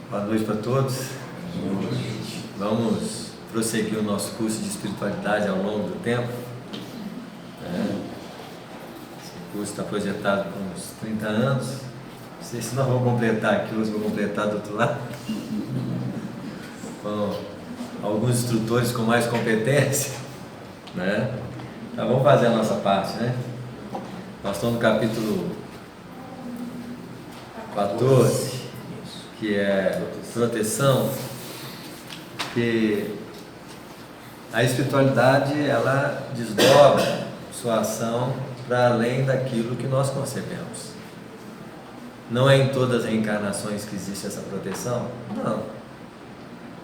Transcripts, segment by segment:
Boa noite para todos. Vamos prosseguir o nosso curso de espiritualidade ao longo do tempo. Esse curso está projetado por uns 30 anos. Não sei se nós vamos completar aqui, ou se vou completar do outro lado. Com alguns instrutores com mais competência, né? Então vamos fazer a nossa parte, né? Nós estamos no capítulo 14, que é proteção, que a espiritualidade ela desdobra sua ação para além daquilo que nós concebemos. Não é em todas as reencarnações que existe essa proteção? Não.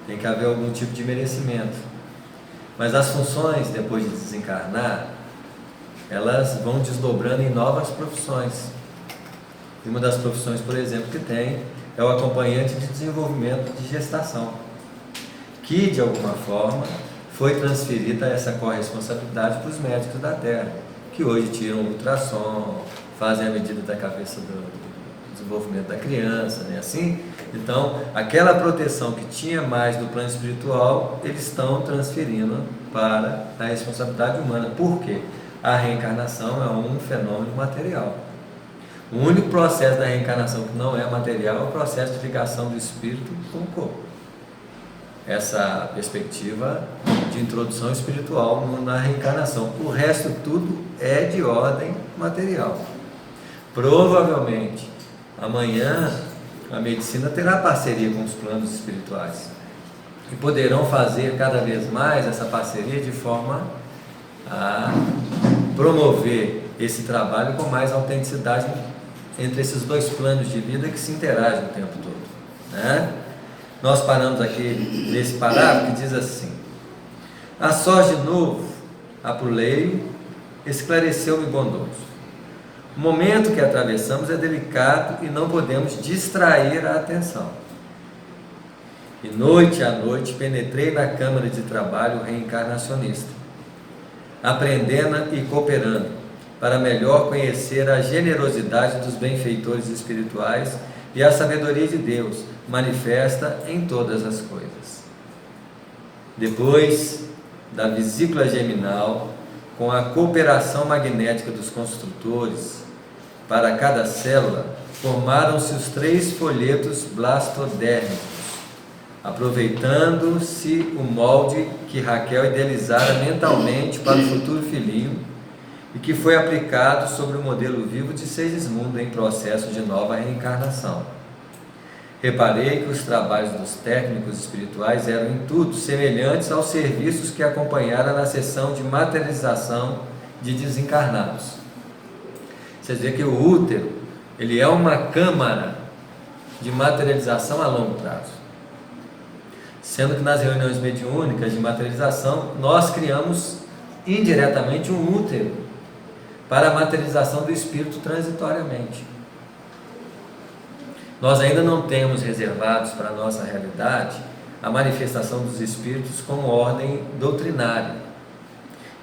Tem que haver algum tipo de merecimento. Mas as funções, depois de desencarnar, elas vão desdobrando em novas profissões. E uma das profissões, por exemplo, que tem é o acompanhante de desenvolvimento de gestação, que de alguma forma foi transferida essa corresponsabilidade para os médicos da Terra, que hoje tiram o ultrassom, fazem a medida da cabeça do desenvolvimento da criança, né? Assim, então aquela proteção que tinha mais do plano espiritual, eles estão transferindo para a responsabilidade humana. Por quê? A reencarnação é um fenômeno material. O único processo da reencarnação que não é material é o processo de ligação do espírito com o corpo. Essa perspectiva de introdução espiritual na reencarnação. O resto tudo é de ordem material. Provavelmente amanhã a medicina terá parceria com os planos espirituais e poderão fazer cada vez mais essa parceria de forma a promover esse trabalho com mais autenticidade entre esses dois planos de vida que se interagem o tempo todo, né? Nós paramos aqui nesse parágrafo que diz assim: a sorte de novo, apuleio, esclareceu-me bondoso. O momento que atravessamos é delicado e não podemos distrair a atenção. E noite a noite penetrei na câmara de trabalho reencarnacionista, aprendendo e cooperando, para melhor conhecer a generosidade dos benfeitores espirituais e a sabedoria de Deus, manifesta em todas as coisas. Depois da vesícula germinal, com a cooperação magnética dos construtores, para cada célula, formaram-se os 3 folhetos blastodérmicos, aproveitando-se o molde que Raquel idealizara mentalmente para o futuro filhinho e que foi aplicado sobre o modelo vivo de Segismundo em processo de nova reencarnação. Reparei que os trabalhos dos técnicos espirituais eram em tudo semelhantes aos serviços que acompanharam na sessão de materialização de desencarnados. Vocês veem que o útero, ele é uma câmara de materialização a longo prazo. Sendo que nas reuniões mediúnicas de materialização, nós criamos indiretamente um útero para a materialização do espírito transitoriamente. Nós ainda não temos reservados para a nossa realidade a manifestação dos espíritos como ordem doutrinária,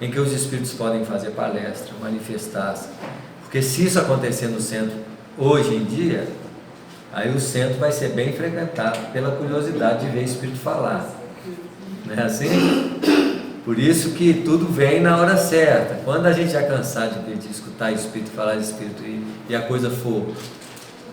em que os espíritos podem fazer palestra, manifestar-se. Porque se isso acontecer no centro hoje em dia, aí o centro vai ser bem frequentado pela curiosidade de ver espírito falar. Não é assim? Por isso que tudo vem na hora certa. Quando a gente já cansar de escutar espírito, falar de espírito e a coisa for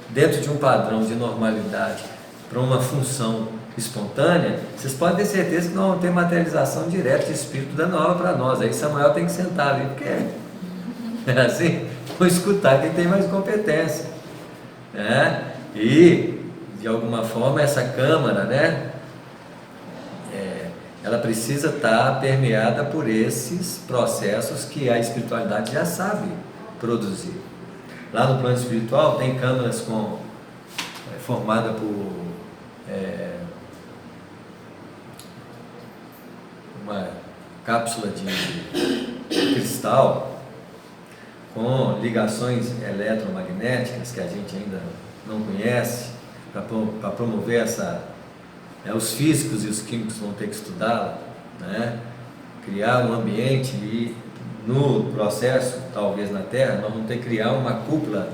dentro de um padrão de normalidade para uma função espontânea, vocês podem ter certeza que não vão ter materialização direta de espírito dando aula para nós. Aí Samuel tem que sentar ali, porque é assim, vou escutar quem tem mais competência, né? E de alguma forma essa câmara, né, ela precisa estar permeada por esses processos que a espiritualidade já sabe produzir. Lá no plano espiritual tem câmaras formadas por uma cápsula de cristal com ligações eletromagnéticas que a gente ainda não conhece, para promover os físicos e os químicos vão ter que estudar, né? Criar um ambiente e no processo, talvez na Terra, nós vamos ter que criar uma cúpula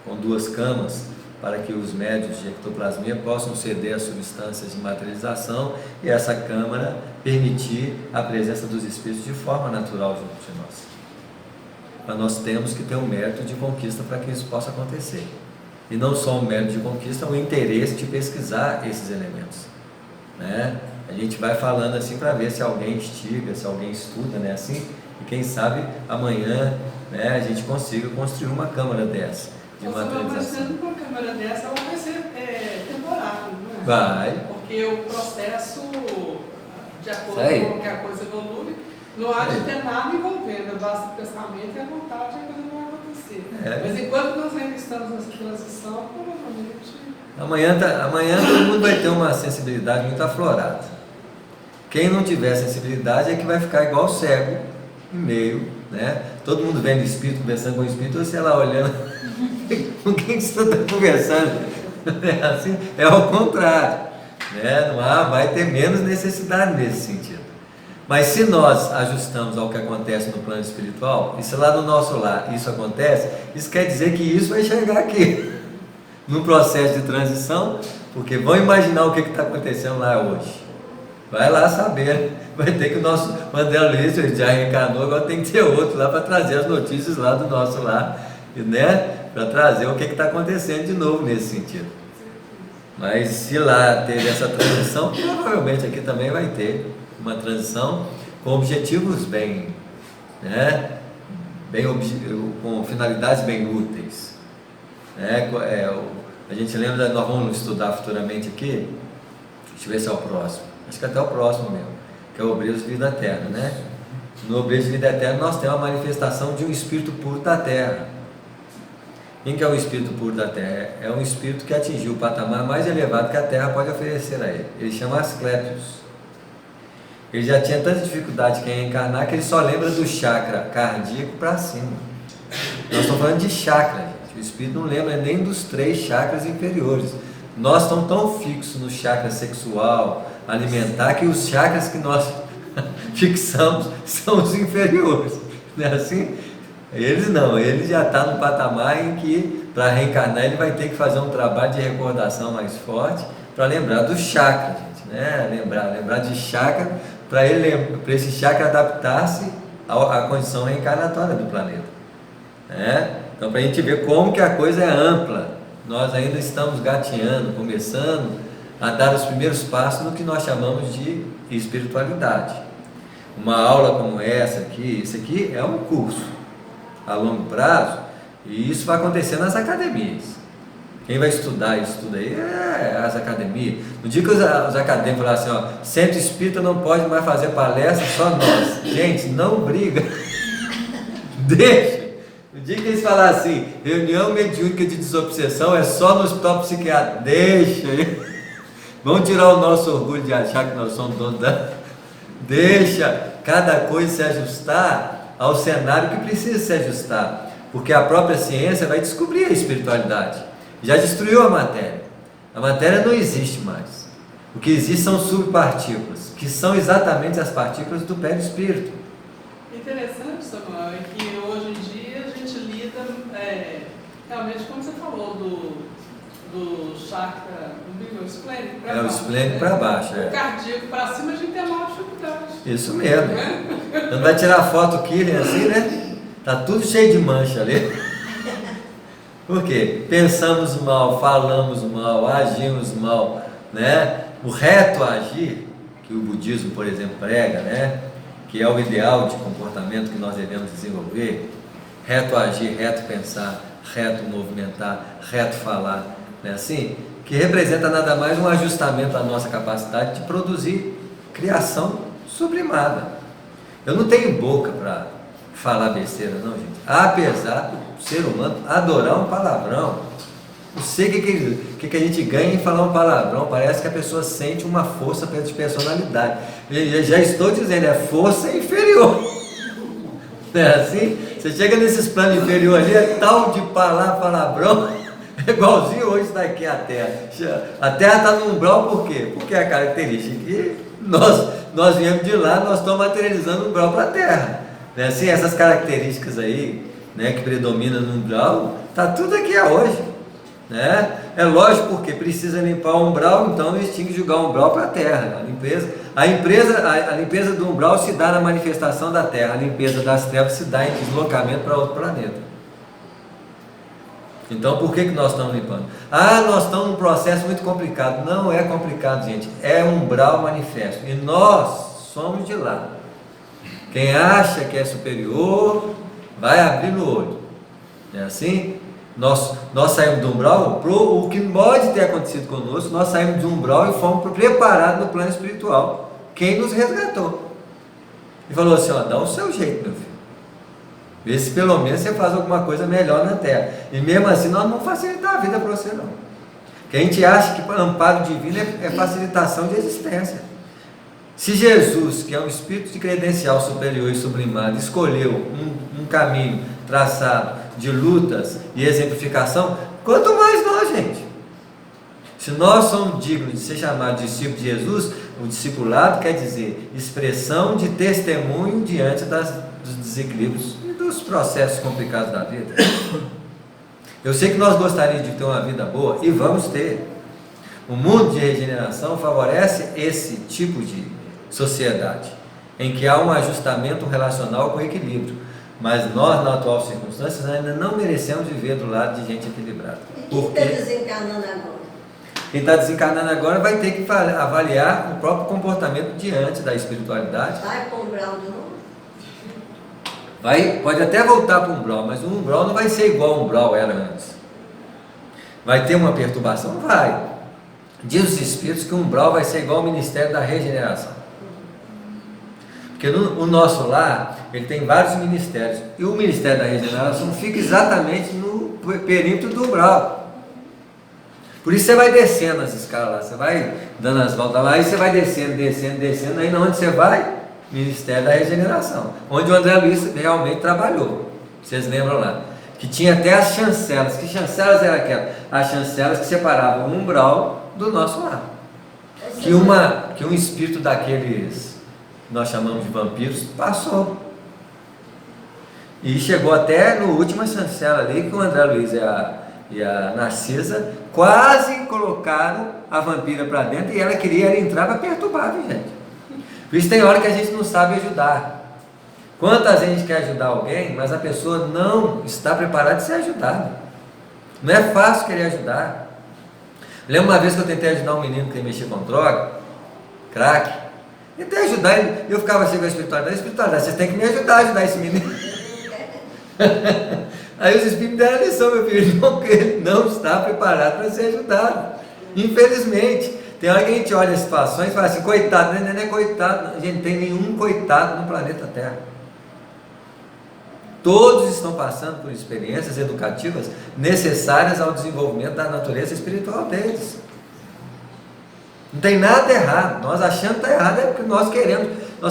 com 2 camas para que os médios de ectoplasmia possam ceder às substâncias de materialização e essa câmara permitir a presença dos espíritos de forma natural junto de nós. Mas nós temos que ter um mérito de conquista para que isso possa acontecer. E não só um mérito de conquista, o interesse de pesquisar esses elementos, né? A gente vai falando assim para ver se alguém instiga, se alguém estuda, né? Assim, e quem sabe amanhã, né, a gente consiga construir uma câmara dessa, de materialização. Uma câmara dessa, ela vai ser temporária, não é? Vai. Porque o processo, de acordo com que a coisa evolui, não há de ter nada envolvendo, basta o pensamento e a vontade, a coisa não vai acontecer. Mas enquanto nós ainda estamos nessa transição, provavelmente... Amanhã todo mundo vai ter uma sensibilidade muito aflorada. Quem não tiver sensibilidade é que vai ficar igual cego, em meio, né? Todo mundo vendo o espírito, conversando com o espírito, ou sei lá, olhando com quem você está conversando. Assim, é ao contrário, né? Vai ter menos necessidade nesse sentido. Mas se nós ajustamos ao que acontece no plano espiritual, e se lá no nosso lar isso acontece, isso quer dizer que isso vai chegar aqui, no processo de transição, porque vão imaginar o que está acontecendo lá hoje. Vai lá saber, vai ter que o nosso André Luiz já reencarnou, agora tem que ter outro lá para trazer as notícias lá do nosso lar, né? Para trazer o que está acontecendo de novo nesse sentido. Mas se lá teve essa transição, provavelmente aqui também vai ter uma transição com objetivos bem, né? Com finalidades bem úteis. A gente lembra, nós vamos estudar futuramente aqui, deixa eu ver se é o próximo, acho que até o próximo mesmo, que é o Obreiros de Vida Eterna, né? No Obreiros de Vida Eterna nós temos a manifestação de um espírito puro da Terra. Quem que é o espírito puro da Terra? É um espírito que atingiu o patamar mais elevado que a Terra pode oferecer a ele. Ele chama Asclépios. Ele já tinha tanta dificuldade de reencarnar que ele só lembra do chakra cardíaco para cima. Nós estamos falando de chakra, gente. O espírito não lembra nem dos 3 chakras inferiores. Nós estamos tão fixos no chakra sexual, alimentar, que os chakras que nós fixamos são os inferiores. Não é assim? Eles não, ele já está no patamar em que, para reencarnar, ele vai ter que fazer um trabalho de recordação mais forte para lembrar do chakra, gente, né? Lembrar de chakra, para esse chakra adaptar-se à condição reencarnatória do planeta, né? Então, para a gente ver como que a coisa é ampla, nós ainda estamos gateando, começando a dar os primeiros passos no que nós chamamos de espiritualidade. Uma aula como essa aqui, isso aqui é um curso a longo prazo, e isso vai acontecer nas academias. Quem vai estudar isso tudo aí é as academias. No dia que os acadêmicos falaram assim, ó, centro espírita não pode mais fazer palestra, só nós. Gente, não briga. Deixa. No dia que eles falaram assim, reunião mediúnica de desobsessão é só no hospital psiquiátrico, deixa. Vamos tirar o nosso orgulho de achar que nós somos donos da... Deixa cada coisa se ajustar ao cenário que precisa se ajustar, porque a própria ciência vai descobrir a espiritualidade. Já destruiu a matéria não existe mais. O que existe são subpartículas, que são exatamente as partículas do perispírito. Interessante, Samuel, é que hoje em dia a gente lida realmente, como você falou, do chakra, do esplênico para baixo. O esplênico para baixo, O cardíaco para cima a gente tem maior dificuldade. Isso mesmo. Quando vai tirar foto Killian assim, né? Tá tudo cheio de mancha ali. Por quê? Pensamos mal, falamos mal, agimos mal, né? O reto agir, que o budismo, por exemplo, prega, né? Que é o ideal de comportamento que nós devemos desenvolver. Reto agir, reto pensar, reto movimentar, reto falar, não é assim? Que representa nada mais um ajustamento à nossa capacidade de produzir criação sublimada. Eu não tenho boca para falar besteira não, gente. Apesar do ser humano adorar um palavrão. Não sei o que a gente ganha em falar um palavrão. Parece que a pessoa sente uma força de personalidade. Eu já estou dizendo, é força inferior. Não é assim? Você chega nesses planos inferiores ali, é tal de palavrão. É igualzinho hoje daqui a Terra. A Terra está no umbral por quê? Porque é a característica que nós viemos de lá, nós estamos materializando o umbral para a Terra. Né? Assim, essas características aí, né, que predominam no umbral, está tudo aqui hoje. né? É lógico, porque precisa limpar o umbral, então eles tinham que jogar o umbral para a terra. A limpeza do umbral se dá na manifestação da terra, a limpeza das trevas se dá em deslocamento para outro planeta. Então por que nós estamos limpando? Nós estamos num processo muito complicado. Não é complicado, gente, é umbral manifesto, e nós somos de lá. Quem acha que é superior, vai abrir no olho. É assim? Nós saímos do umbral, o que pode ter acontecido conosco, nós saímos do umbral e fomos preparados no plano espiritual. Quem nos resgatou? E falou assim, dá o seu jeito, meu filho. Vê se pelo menos você faz alguma coisa melhor na terra. E mesmo assim nós não vamos facilitar a vida para você não. Porque a gente acha que amparo divino é facilitação de existência. Se Jesus, que é um espírito de credencial superior e sublimado, escolheu um caminho traçado de lutas e exemplificação, quanto mais nós, gente. Se nós somos dignos de ser chamados de discípulos de Jesus, o discipulado quer dizer expressão de testemunho diante dos desequilíbrios e dos processos complicados da vida. Eu sei que nós gostaríamos de ter uma vida boa, e vamos ter. O mundo de regeneração favorece esse tipo de sociedade, em que há um ajustamento relacional com equilíbrio, mas nós, na atual circunstância, ainda não merecemos viver do lado de gente equilibrada. E quem está desencarnando agora? Quem está desencarnando agora vai ter que avaliar o próprio comportamento diante da espiritualidade. Vai para o umbral de novo? Pode até voltar para o umbral, mas o umbral não vai ser igual o umbral era antes. Vai ter uma perturbação? Vai. Diz os Espíritos que o umbral vai ser igual ao Ministério da Regeneração. Porque o nosso lar, ele tem vários ministérios, e o Ministério da Regeneração fica exatamente no perímetro do umbral. Por isso você vai descendo as escalas lá, você vai dando as voltas lá, aí você vai descendo, aí onde você vai? Ministério da Regeneração, onde o André Luiz realmente trabalhou. Vocês lembram lá? Que tinha até as chancelas. Que chancelas eram aquelas? As chancelas que separavam o umbral do nosso lar. Que um espírito daqueles, nós chamamos de vampiros, passou. E chegou até no última chancela ali, que o André Luiz e a Narcisa quase colocaram a vampira para dentro, e ela queria entrar para perturbar, viu, gente? Por isso tem hora que a gente não sabe ajudar. Quantas vezes a gente quer ajudar alguém, mas a pessoa não está preparada de ser ajudada. Não é fácil querer ajudar. Lembro uma vez que eu tentei ajudar um menino que mexia com droga, crack. Tentei ajudar ele, eu ficava assim com a espiritualidade, você tem que me ajudar esse menino. Aí os espíritos deram a lição, meu filho, ele não está preparado para ser ajudado. Infelizmente, tem hora que a gente olha as situações e fala assim, coitado, não é coitado, a gente não tem nenhum coitado no planeta Terra. Todos estão passando por experiências educativas necessárias ao desenvolvimento da natureza espiritual deles. Não tem nada errado. Nós achando que está errado é porque nós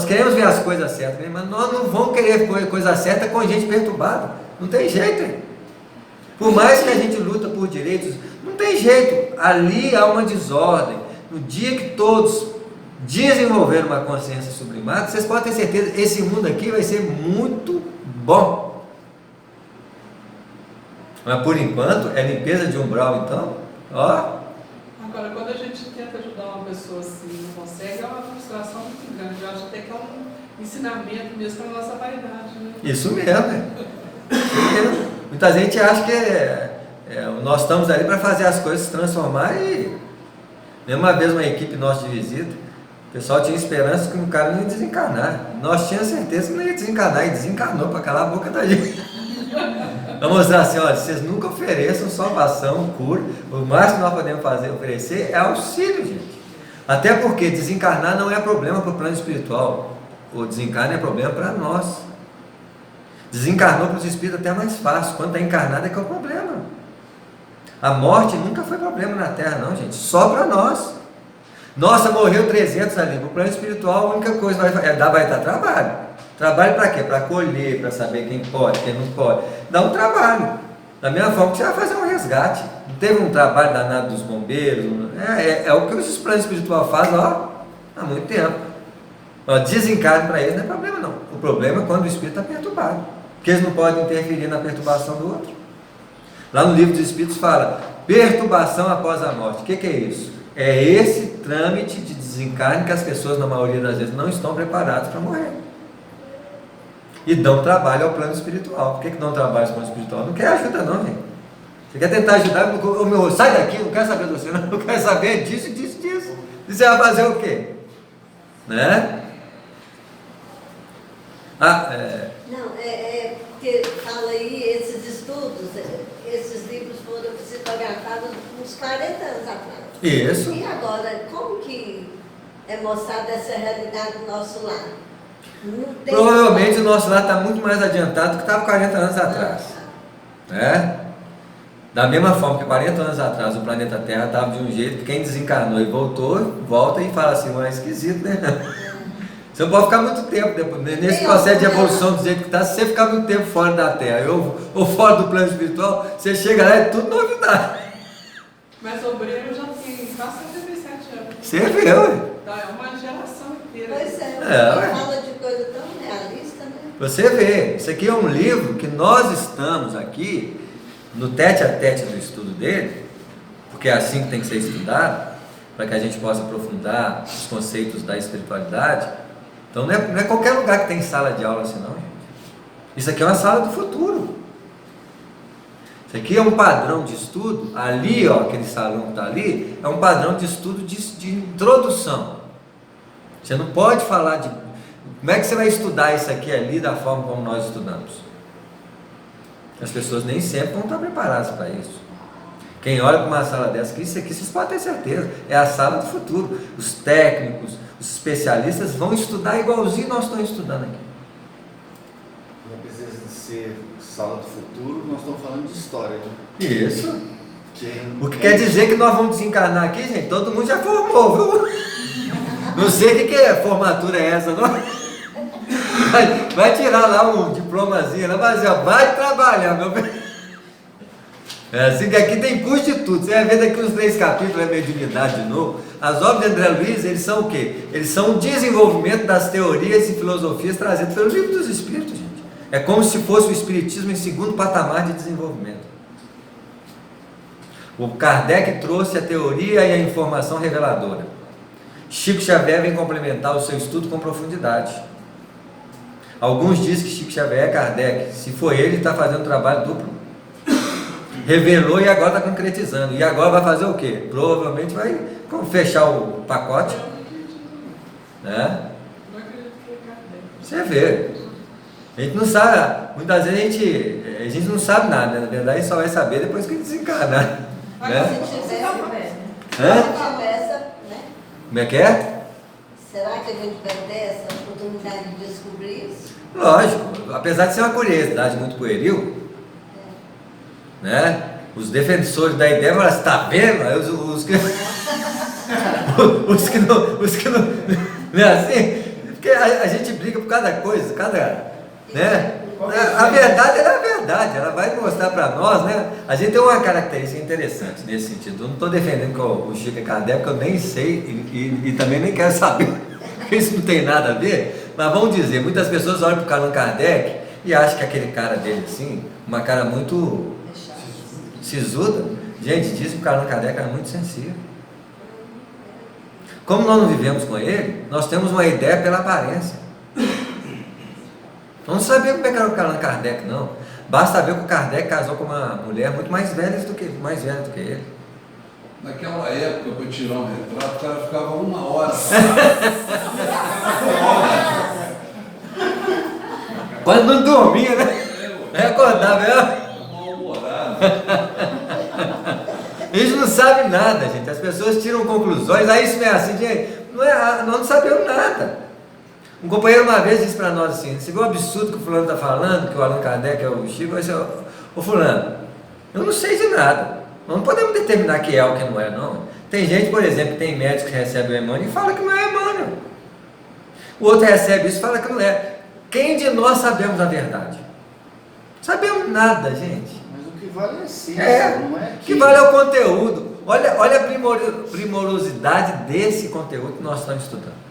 queremos ver as coisas certas, mas nós não vamos querer coisa certa com gente perturbada. Não tem jeito, hein? Por mais que a gente luta por direitos, não tem jeito. Ali há uma desordem. No dia que todos desenvolverem uma consciência sublimada, vocês podem ter certeza, esse mundo aqui vai ser muito bom. Mas por enquanto, é limpeza de umbral, então, ó. Agora, quando a gente tenta ajudar uma pessoa assim, não consegue, é uma frustração muito grande. Eu acho até que é um ensinamento mesmo para a nossa vaidade, né? Isso mesmo. Muita gente acha que nós estamos ali para fazer as coisas se transformar, e uma vez uma equipe nossa de visita, o pessoal tinha esperança que o cara não ia desencarnar. Nós tínhamos certeza que não ia desencarnar, e desencarnou para calar a boca da gente. Vamos mostrar assim, olha, vocês nunca ofereçam salvação, cura, o máximo que nós podemos oferecer é auxílio, gente. Até porque desencarnar não é problema para o plano espiritual, o desencarne é problema para nós. Desencarnou para os espíritos até mais fácil, quando está encarnado é que é o problema. A morte nunca foi problema na Terra não, gente, só para nós. Nossa, morreu 300 ali, para o plano espiritual a única coisa vai dar trabalho. Trabalho para quê? Para colher, para saber quem pode, quem não pode. Dá um trabalho. Da mesma forma que você vai fazer um resgate. Não teve um trabalho danado dos bombeiros? É o que os planos espirituais fazem, há muito tempo. Desencarne para eles não é problema não. O problema é quando o espírito está perturbado. Porque eles não podem interferir na perturbação do outro. Lá no livro dos Espíritos fala, perturbação após a morte. O que é isso? É esse trâmite de desencarne que as pessoas, na maioria das vezes, não estão preparadas para morrer. E dão trabalho ao plano espiritual. Por que não trabalha ao plano espiritual? Não quer ajuda não, gente. Você quer tentar ajudar? Sai daqui, não quero saber de você, não quero saber disso. E você vai fazer o quê? Né? Não, porque fala aí, esses estudos, esses livros foram psicografados uns 40 anos atrás. Isso. E agora, como que é mostrada essa realidade do nosso lar? Provavelmente o nosso lar está muito mais adiantado do que estava 40 anos atrás. Né? Da mesma forma que 40 anos atrás o planeta Terra estava de um jeito que quem desencarnou e volta e fala assim, mas esquisito, né? Você não pode ficar muito tempo depois, nesse processo de evolução do jeito que está, se você ficar muito tempo fora da Terra ou fora do plano espiritual, você chega lá e é tudo novidade. Mas o obreiro já tem quase 77 anos. Você vê, ué. Então é uma geração inteira. Pois é, fala de coisa tão realista, né? Você vê, isso aqui é um livro que nós estamos aqui, no tete a tete do estudo dele, porque é assim que tem que ser estudado, para que a gente possa aprofundar os conceitos da espiritualidade. Então não é qualquer lugar que tem sala de aula assim não, gente. Isso aqui é uma sala do futuro. Isso aqui é um padrão de estudo. Ali, ó, aquele salão que está ali, é um padrão de estudo de introdução. Você não pode falar de... Como é que você vai estudar isso aqui ali da forma como nós estudamos? As pessoas nem sempre vão estar preparadas para isso. Quem olha para uma sala dessa, isso aqui vocês podem ter certeza, é a sala do futuro. Os técnicos, os especialistas vão estudar igualzinho nós estamos estudando aqui. Não precisa de ser sala do futuro, nós estamos falando de história, né? Isso. O que quer dizer que nós vamos desencarnar aqui, gente, todo mundo já formou, viu? Não sei o que formatura é essa, não? Vai tirar lá um diplomazinho, mas vai trabalhar, meu bem. É assim que aqui tem curso de tudo. Você vai ver daqui uns 3 capítulos, é mediunidade de novo. As obras de André Luiz, eles são o quê? Eles são o desenvolvimento das teorias e filosofias trazidas pelo Livro dos Espíritos, gente. É como se fosse o Espiritismo em segundo patamar de desenvolvimento. O Kardec trouxe a teoria e a informação reveladora. Chico Xavier vem complementar o seu estudo com profundidade. Alguns dizem que Chico Xavier é Kardec. Se for ele, está fazendo um trabalho duplo. Revelou e agora está concretizando. E agora vai fazer o quê? Provavelmente vai fechar o pacote. Né? Você vê. A gente não sabe, muitas vezes a gente não sabe nada, né? Na verdade a gente só vai saber depois que desencarnar. Né? Se tivesse, né? Como é que é? Será que a gente vai ter essa oportunidade de descobrir isso? Lógico, apesar de ser uma curiosidade muito pueril, né? Os defensores da ideia falam, você está vendo? Aí os que não, não é assim? Porque a gente briga por cada coisa, né? A verdade é a verdade, ela vai mostrar para nós, né? A gente tem uma característica interessante nesse sentido. Eu não estou defendendo que o Chico é Kardec, porque eu nem sei e também nem quero saber, porque isso não tem nada a ver. Mas vamos dizer, muitas pessoas olham para o Allan Kardec e acham que aquele cara dele assim, uma cara muito sisuda. Gente, diz que o Allan Kardec era muito sensível. Como nós não vivemos com ele, nós temos uma ideia pela aparência. Nós não sabemos como é que era o Allan Kardec, não. Basta ver que o Kardec casou com uma mulher muito mais velha do que ele. Naquela época, para tirar um retrato, o cara ficava 1 hora. Quando não dormia, né? Acordava, Mal-humorado. A gente não sabe nada, gente. As pessoas tiram conclusões. Aí isso não é assim, gente. Nós não sabemos nada. Um companheiro uma vez disse para nós assim: esse igual absurdo que o fulano está falando, que o Allan Kardec é o Chico, vai ser o fulano. Eu não sei de nada. Nós não podemos determinar que é ou que não é, não. Tem gente, por exemplo, que tem médicos que recebem o Emmanuel e fala que não é Emmanuel. O outro recebe isso e fala que não é. Quem de nós sabemos a verdade? Não sabemos nada, gente. Mas o que vale é a ciência, não é? O que vale é o conteúdo. Olha a primorosidade desse conteúdo que nós estamos estudando.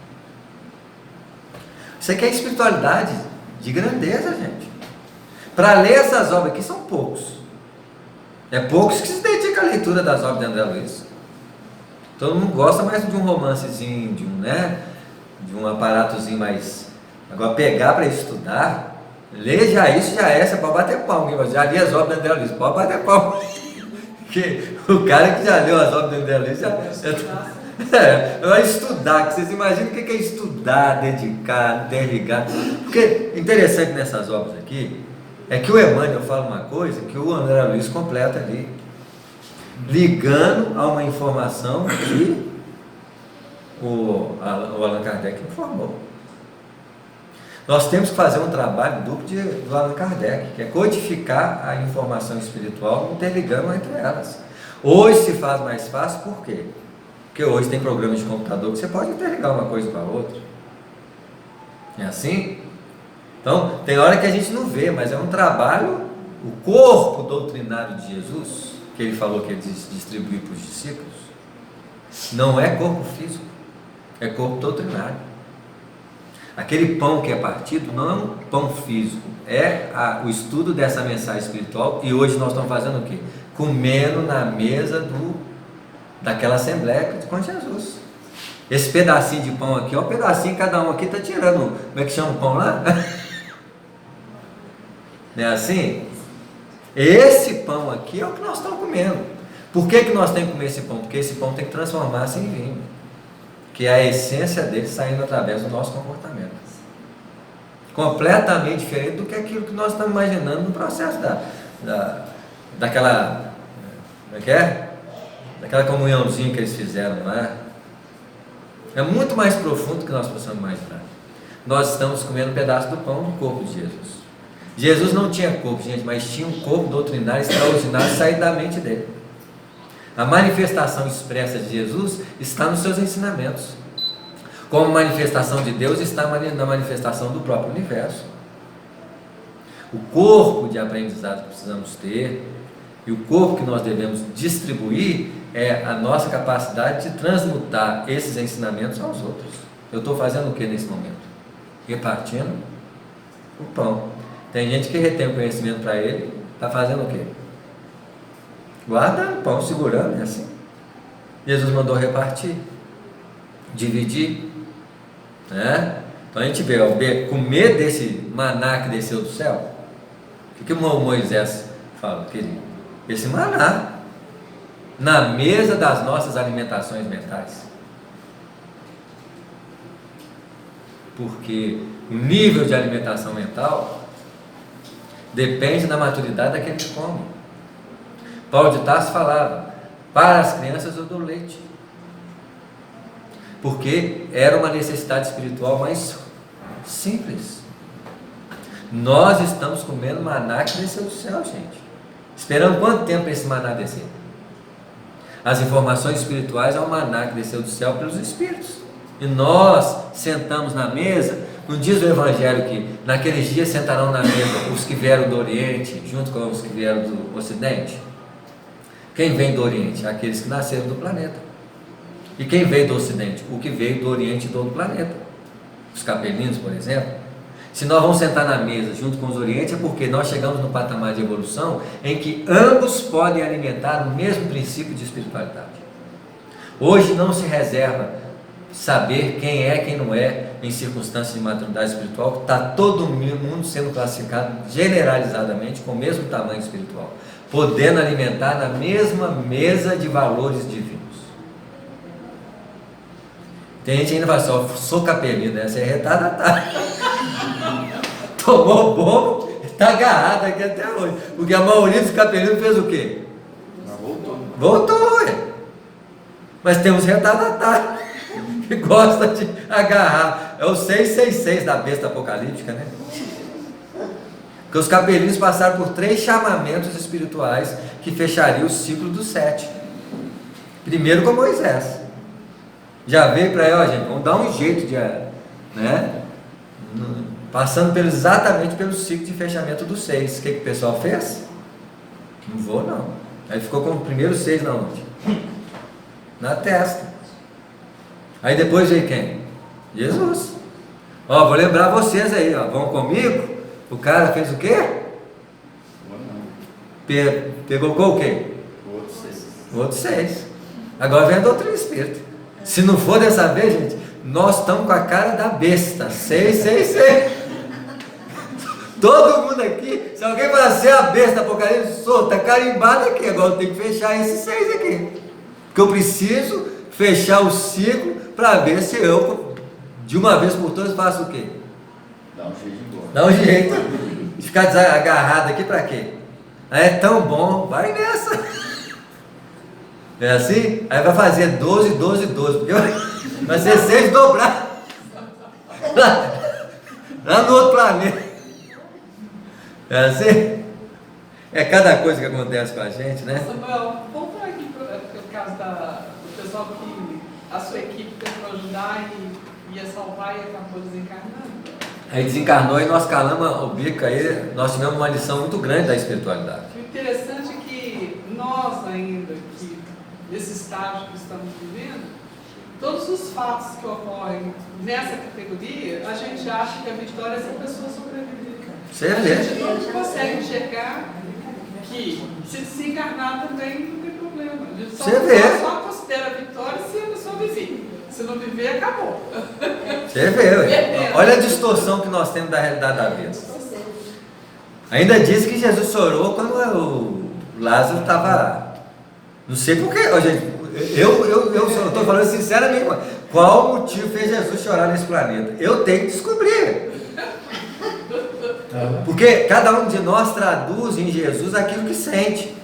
Isso aqui é espiritualidade de grandeza, gente. Para ler essas obras aqui são poucos. É poucos que se dedicam à leitura das obras de André Luiz. Todo mundo gosta mais de um romancezinho, de um aparatozinho mais... Agora, pegar para estudar, ler já isso, você pode bater palma. Eu já li as obras de André Luiz, pode bater palma. Porque o cara que já leu as obras de André Luiz vai estudar, que vocês imaginam o que é estudar, dedicar, interligar. Porque interessante nessas obras aqui é que o Emmanuel fala uma coisa que o André Luiz completa ali, ligando a uma informação que o Allan Kardec informou. Nós temos que fazer um trabalho duplo do Allan Kardec, que é codificar a informação espiritual, interligando entre elas. Hoje se faz mais fácil, por quê? Porque hoje tem programas de computador que você pode interligar uma coisa com a outra. É assim? Então, tem hora que a gente não vê, mas é um trabalho, o corpo doutrinário de Jesus, que ele falou que ele distribuiu para os discípulos, não é corpo físico, é corpo doutrinário. Aquele pão que é partido não é um pão físico, é o estudo dessa mensagem espiritual, e hoje nós estamos fazendo o quê? Comendo na mesa daquela assembleia com Jesus. Esse pedacinho de pão aqui, ó, um pedacinho cada um aqui está tirando, como é que chama o pão lá? Não é assim? Esse pão aqui é o que nós estamos comendo. Por que nós temos que comer esse pão? Porque esse pão tem que transformar-se em vinho, que é a essência dele saindo através do nosso comportamento. Completamente diferente do que aquilo que nós estamos imaginando no processo daquela, como é que é? Daquela comunhãozinha que eles fizeram lá. É muito mais profundo do que nós possamos imaginar. Nós estamos comendo um pedaço do pão do corpo de Jesus. Jesus não tinha corpo, gente, mas tinha um corpo doutrinário extraordinário saído da mente dele. A manifestação expressa de Jesus está nos seus ensinamentos. Como manifestação de Deus está na manifestação do próprio universo. O corpo de aprendizado que precisamos ter e o corpo que nós devemos distribuir é a nossa capacidade de transmutar esses ensinamentos aos outros. Eu estou fazendo o que nesse momento? Repartindo o pão. Tem gente que retém o conhecimento para ele, está fazendo o quê? Guardando o pão, segurando, é assim. Jesus mandou repartir, dividir, né? Então a gente vê, comer desse maná que desceu do céu. O que Moisés fala, querido? Esse maná, na mesa das nossas alimentações mentais. Porque o nível de alimentação mental depende da maturidade daquele que come. Paulo de Tarso falava, para as crianças eu dou leite, porque era uma necessidade espiritual mais simples. Nós estamos comendo maná que desceu do céu, gente, esperando quanto tempo esse maná descer? As informações espirituais é o maná que desceu do céu pelos Espíritos, e nós sentamos na mesa. Não diz o Evangelho que naqueles dias sentarão na mesa os que vieram do Oriente junto com os que vieram do Ocidente? Quem vem do Oriente? Aqueles que nasceram do planeta. E quem veio do Ocidente? O que veio do Oriente e do planeta. Os capelinos, por exemplo. Se nós vamos sentar na mesa junto com os Orientes, é porque nós chegamos no patamar de evolução em que ambos podem alimentar o mesmo princípio de espiritualidade. Hoje não se reserva saber quem é, quem não é, em circunstâncias de maturidade espiritual, está todo mundo sendo classificado generalizadamente com o mesmo tamanho espiritual, podendo alimentar na mesma mesa de valores divinos. Tem gente ainda que fala assim, sou capelino, essa é retardatária. Tomou bomba, está agarrado aqui até hoje, porque a maioria dos capelinos fez o quê? Voltou, mas temos retardatários que gosta de agarrar, é o 666 da besta apocalíptica, né? Porque os capelinhos passaram por 3 chamamentos espirituais que fechariam o ciclo dos 7. Primeiro com Moisés, já veio para ela, gente, vamos dar um jeito de, né? Passando exatamente pelo ciclo de fechamento dos 6. O que o pessoal fez? Não vou não. Aí ficou com o primeiro 6 na onde? Na testa. Aí depois veio quem? Jesus. Ó, vou lembrar vocês aí, ó. Vão comigo? O cara fez o quê? pegou o quê? O outro 6. Agora vem a doutrina espírita. Se não for dessa vez, gente, nós estamos com a cara da besta. 6. Todo mundo aqui, se alguém falar assim, a besta, Apocalipse, está carimbado aqui. Agora eu tenho que fechar esses 6 aqui. Porque eu preciso fechar o ciclo para ver se eu, de uma vez por todas, faço o quê? Dá um jeito de embora. Dá um jeito. De ficar desagarrado aqui para quê? É tão bom, vai nessa. É assim? Aí vai fazer 12, porque vai ser 6 dobrados. Lá no outro planeta. É assim? É cada coisa que acontece com a gente, né? Samuel, vamos falar aqui pro caso do pessoal que a sua equipe tentou ajudar e ia salvar e acabou desencarnando. Aí desencarnou e nós calamos o bico aí, nós tivemos uma lição muito grande da espiritualidade. O interessante é que nós ainda, que nesse estágio que estamos vivendo, todos os fatos que ocorrem nessa categoria, a gente acha que a vitória é essa pessoa sobreviver. Você A vê. gente não consegue enxergar que se desencarnar também não tem problema. A gente Você vê. só considera a vitória se a pessoa viver. Se não viver, acabou. Você vê. Olha a distorção que nós temos da realidade da vida. Ainda diz que Jesus chorou quando o Lázaro estava. Não sei porquê, gente. Eu estou falando sinceramente, qual o motivo fez Jesus chorar nesse planeta? Eu tenho que descobrir. Porque cada um de nós traduz em Jesus aquilo que sente.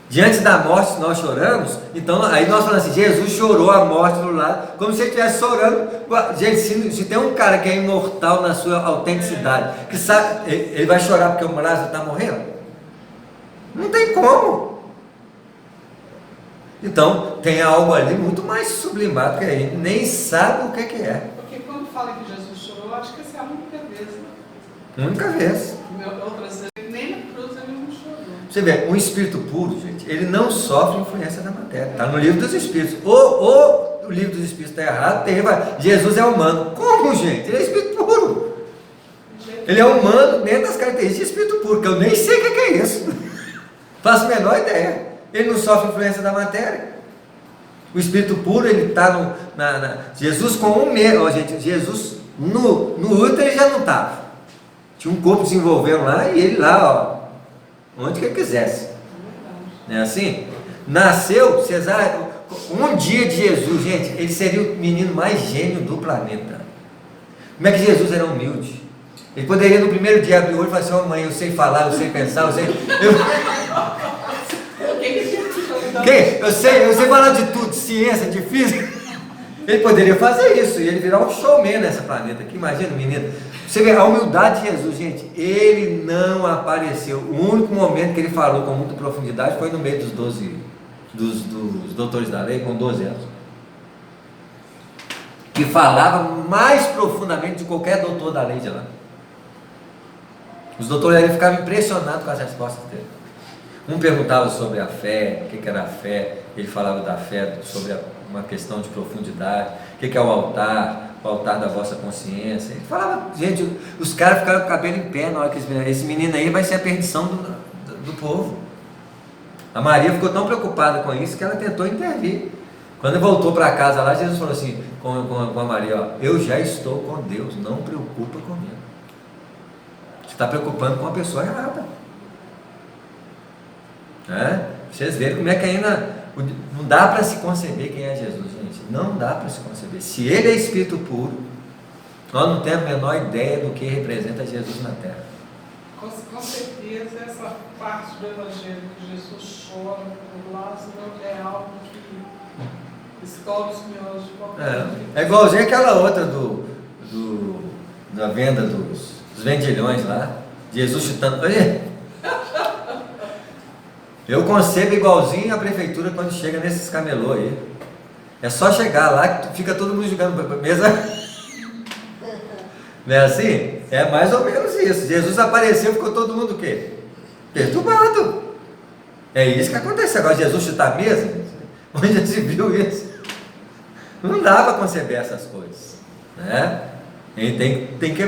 Diante da morte nós choramos, então aí nós falamos assim, Jesus chorou a morte do lado, como se ele estivesse chorando. Gente, se tem um cara que é imortal na sua autenticidade, que sabe, ele vai chorar porque o Lázaro está morrendo? Não tem como. Então tem algo ali muito mais sublimado que a gente nem sabe o que é. Porque quando fala que Jesus chorou, acho que essa é a única vez, né? Única vez. Outras vezes, nem na cruz ele não chorou. Você vê, um espírito puro, gente, ele não sofre influência da matéria. Está no livro dos espíritos. Ou o livro dos espíritos está errado, Jesus é humano. Como, gente? Ele é espírito puro. Ele é humano dentro das características de espírito puro, que eu nem sei o que é isso. Faço a menor ideia. Ele não sofre influência da matéria. O espírito puro, ele está Jesus com um mês, gente, Jesus no útero ele já não estava. Tinha um corpo desenvolvendo lá e ele lá, onde que ele quisesse. Não é assim? Nasceu, cesárea, um dia de Jesus, gente, ele seria o menino mais gênio do planeta. Como é que Jesus era humilde? Ele poderia no primeiro dia abrir o olho e falar assim, mãe, eu sei falar, eu sei pensar, eu sei falar de tudo, de ciência, de física. Ele poderia fazer isso e ele virar um showman nessa planeta aqui, imagina, menino. Você vê a humildade de Jesus, gente, ele não apareceu. O único momento que ele falou com muita profundidade foi no meio dos doutores da lei, com 12 anos. Que falava mais profundamente de qualquer doutor da lei de lá. Os doutores da lei ficavam impressionados com as respostas dele. Um perguntava sobre a fé, o que era a fé, ele falava da fé, sobre uma questão de profundidade, o que é o altar da vossa consciência. Ele falava, gente, os caras ficaram com o cabelo em pé na hora que esse menino aí vai ser a perdição do povo. A Maria ficou tão preocupada com isso que ela tentou intervir. Quando voltou para casa lá, Jesus falou assim com a Maria, ó, eu já estou com Deus, não preocupa comigo. Você está preocupando com a pessoa errada. Vocês veem como é que ainda não dá para se conceber quem é Jesus, gente. Não dá para se conceber. Se ele é espírito puro, nós não temos a menor ideia do que representa Jesus na Terra. Com certeza, essa parte do Evangelho que Jesus chora por Lázaro é algo que estoura os miolos de qualquer jeito. É igualzinho aquela outra da venda dos vendilhões lá. Jesus chutando. Olha! Eu concebo igualzinho a prefeitura quando chega nesses camelô aí. É só chegar lá que fica todo mundo jogando para a mesa. Não é assim? É mais ou menos isso. Jesus apareceu, ficou todo mundo o quê? Perturbado. É isso que acontece. Agora Jesus chutar a mesa, onde já se viu isso? Não dá para conceber essas coisas, né? A gente tem que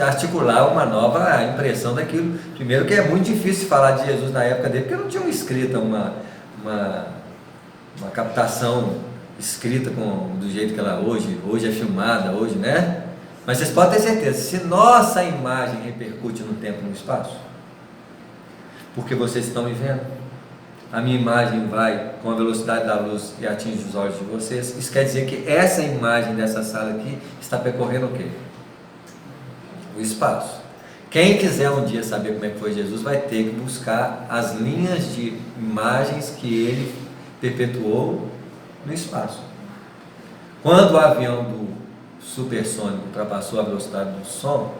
articular uma nova impressão daquilo. Primeiro que é muito difícil falar de Jesus na época dele, porque não tinha uma escrita, uma captação escrita do jeito que ela hoje é filmada, hoje, né? Mas vocês podem ter certeza, se nossa imagem repercute no tempo e no espaço, porque vocês estão me vendo, a minha imagem vai com a velocidade da luz e atinge os olhos de vocês, isso quer dizer que essa imagem dessa sala aqui está percorrendo o quê? O espaço. Quem quiser um dia saber como é que foi Jesus, vai ter que buscar as linhas de imagens que ele perpetuou no espaço. Quando o avião do supersônico ultrapassou a velocidade do som,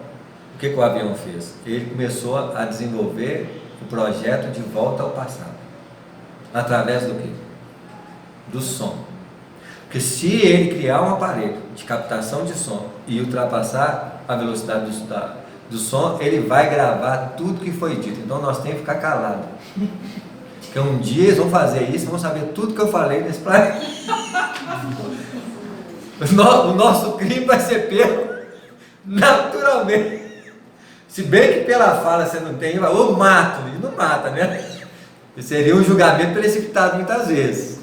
o que o avião fez? Ele começou a desenvolver o projeto de volta ao passado. Através do quê? Do som. Porque se ele criar um aparelho de captação de som e ultrapassar a velocidade do som, ele vai gravar tudo que foi dito. Então nós temos que ficar calados. Porque um dia eles vão fazer isso, vão saber tudo que eu falei nesse planeta. O nosso crime vai ser pego naturalmente. Se bem que pela fala você não tem, ou mato, e não mata, né? Seria um julgamento precipitado muitas vezes.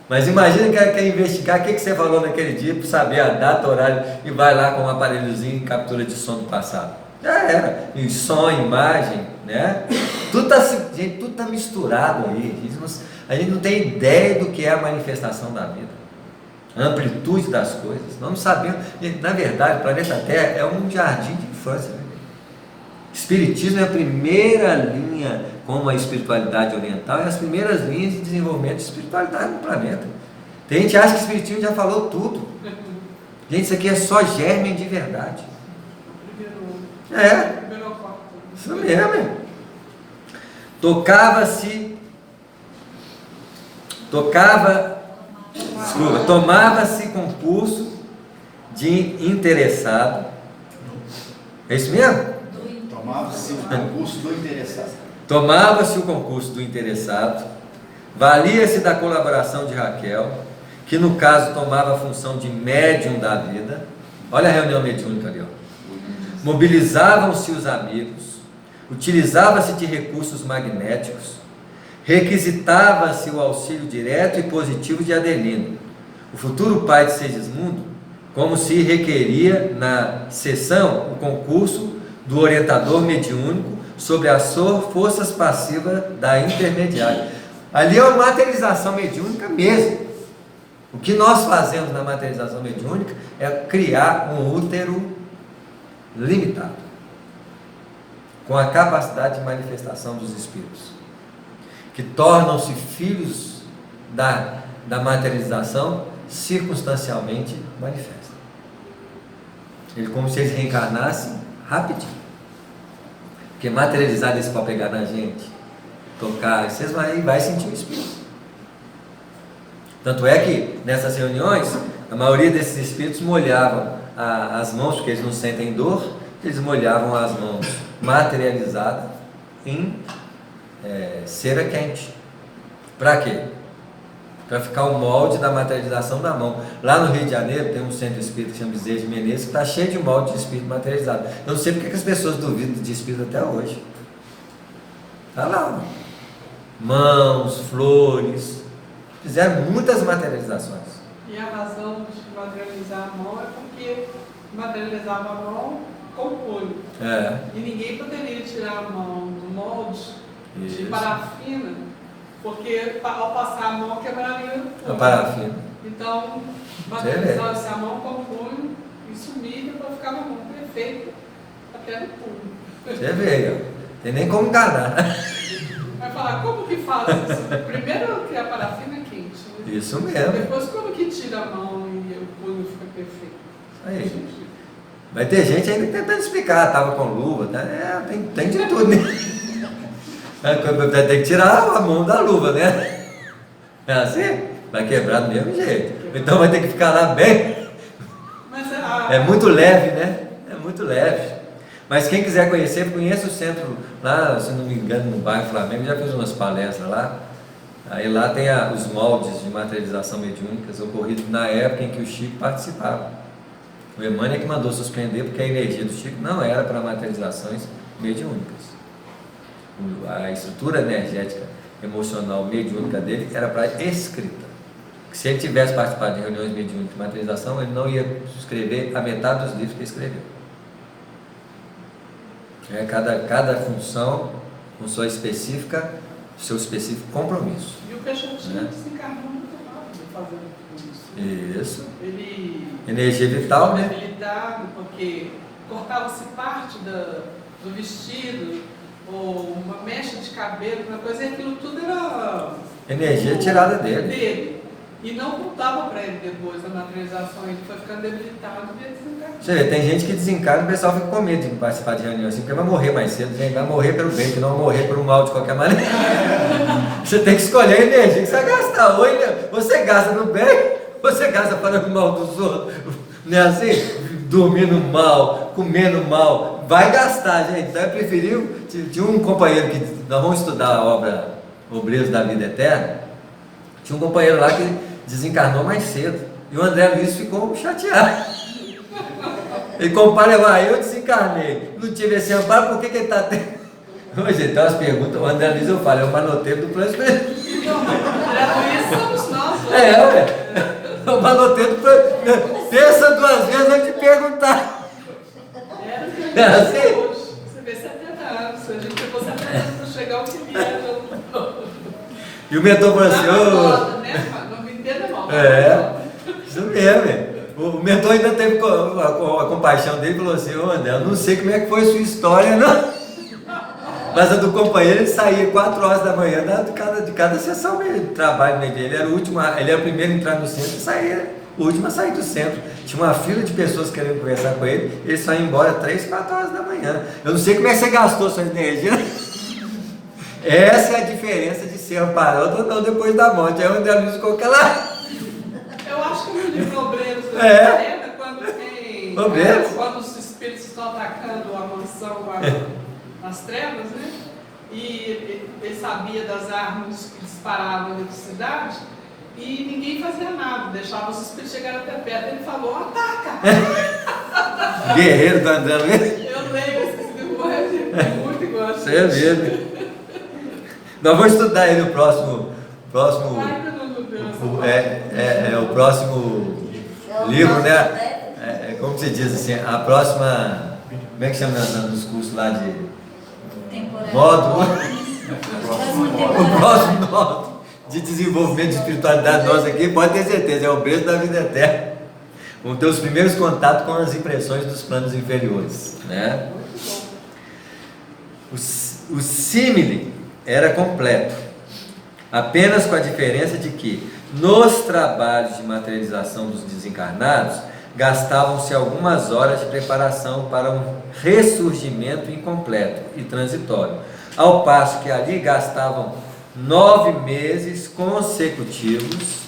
Mas imagina que quer investigar o que você falou naquele dia, para saber a data, o horário, e vai lá com um aparelhozinho e captura de som do passado. Já era. E som, imagem, né? Tudo está misturado aí. A gente não tem ideia do que é a manifestação da vida. A amplitude das coisas. Nós não sabemos. Na verdade, o planeta Terra é um jardim de infância. Né? Espiritismo é a primeira linha, como a espiritualidade oriental, é as primeiras linhas de desenvolvimento de espiritualidade no planeta. Tem gente que acha que o Espiritismo já falou tudo. Gente, isso aqui é só germe de verdade. Isso mesmo. Tomava-se concurso de interessado. É isso mesmo? Tomava-se o concurso do interessado. Tomava-se o concurso do interessado, valia-se da colaboração de Raquel, que no caso tomava a função de médium da vida. Olha a reunião mediúnica ali, ó. Mobilizavam-se os amigos, utilizava-se de recursos magnéticos, requisitava-se o auxílio direto e positivo de Adelino, o futuro pai de Segismundo, como se requeria na sessão o concurso do orientador mediúnico sobre as forças passivas da intermediária. Ali é uma materialização mediúnica mesmo. O que nós fazemos na materialização mediúnica é criar um útero limitado, com a capacidade de manifestação dos espíritos, que tornam-se filhos da materialização circunstancialmente manifesta. Ele como se eles reencarnassem rapidinho. Porque materializar isso para pegar na gente, tocar, vocês vai sentir o espírito. Tanto é que nessas reuniões, a maioria desses espíritos molhavam as mãos, porque eles não sentem dor, eles molhavam as mãos materializadas em cera quente. Para quê? Para ficar o molde da materialização da mão. Lá no Rio de Janeiro tem um centro espírita que chama Bezerra de Menezes, que está cheio de molde de espírito materializado. Eu não sei porque que as pessoas duvidam de espírito até hoje. Está lá. Mãos, flores. Fizeram muitas materializações. E a razão de materializar a mão é porque materializava a mão com o punho. E ninguém poderia tirar a mão do molde de parafina, porque ao passar a mão quebraria o punho. A parafina. Então, materializava-se a mão com o punho e sumia para ficar uma mão perfeita até no punho. Você vê, tem nem como enganar. Vai falar, como que faz isso? Primeiro que a parafina é quente. Né? Isso mesmo. Depois, como que tira a mão e o punho fica perfeito? Aí. Vai ter gente ainda tentando explicar, estava com luva, tá? Tem de tudo, né? Tem que tirar a mão da luva, né? É assim? Vai quebrar do mesmo jeito. Então vai ter que ficar lá bem. É muito leve, né? É muito leve. Mas quem quiser conhecer, conheça o centro lá, se não me engano, no bairro Flamengo, já fiz umas palestras lá. Aí lá tem os moldes de materialização mediúnicas ocorridos na época em que o Chico participava. O Emmanuel que mandou suspender porque a energia do Chico não era para materializações mediúnicas. A estrutura energética emocional mediúnica dele era para escrita. Se ele tivesse participado de reuniões mediúnicas de materialização, ele não ia escrever a metade dos livros que escreveu. Cada função com sua específica, seu específico compromisso. E o Peixotinho desencarnou muito rápido fazendo tudo isso. Isso. Ele energia vital, né? Debilitado, porque cortava-se parte do vestido, ou uma mecha de cabelo, uma coisa, e aquilo tudo era energia tirada dele. E não voltava para ele depois da materialização, ele foi ficando debilitado e ia desencarnar. Você vê, tem gente que desencarna e o pessoal fica com medo de participar de reunião assim, porque vai morrer mais cedo, vai morrer pelo bem, que não vai morrer por um mal de qualquer maneira. Você tem que escolher a energia que você vai gastar. Ou você gasta no bem, ou você gasta para o mal dos outros. Não é assim? Dormindo mal, comendo mal, vai gastar, gente. Então é preferível. Tinha um companheiro que nós vamos estudar a obra Obreiros da Vida Eterna. Tinha um companheiro lá que desencarnou mais cedo. E o André Luiz ficou chateado. Ele compara, eu desencarnei, não tive esse amparo, por que ele está tendo? Hoje então as perguntas, o André Luiz eu falo, é o manoteiro do plano espiritual. André Luiz somos nós. É o manoteiro do plano. Pensa duas vezes antes de perguntar. É assim? Você vê 70 anos, a gente ficou 70 anos para chegar ao que vier. E o mentor falou assim, não me entenda mal. Isso mesmo, O mentor ainda teve a compaixão dele e falou assim, André, eu não sei como é que foi a sua história, não. Mas a do companheiro, ele saía 4 horas da manhã de cada sessão de trabalho dele. Ele era o primeiro a entrar no centro e saía, o último a sair do centro. Tinha uma fila de pessoas querendo conversar com ele, ele só ia embora 3, 4 horas da manhã. Eu não sei como é que você gastou sua energia. Essa é a diferença de ser amparado ou não depois da morte. Aí o André Luiz ficou calado. Eu acho que no livro Obreiros da Vida, quando os espíritos estão atacando a mansão, as trevas, né? E ele sabia das armas que disparavam a eletricidade e ninguém fazia nada, deixava os espíritos chegarem até perto. Ele falou, ataca! Guerreiro do André Luiz. Eu lembro, esqueci de morrer, muito igual. Você é mesmo. Nós vamos estudar ele no próximo o próximo livro, né? Como se diz assim, a próxima, como é que chama nos cursos lá de módulo? O próximo módulo de desenvolvimento de espiritualidade nosso aqui, pode ter certeza, é o Obreiros da Vida Eterna. Vamos ter os primeiros contatos com as impressões dos planos inferiores, né? O símile era completo, apenas com a diferença de que nos trabalhos de materialização dos desencarnados gastavam-se algumas horas de preparação para um ressurgimento incompleto e transitório, ao passo que ali gastavam 9 meses consecutivos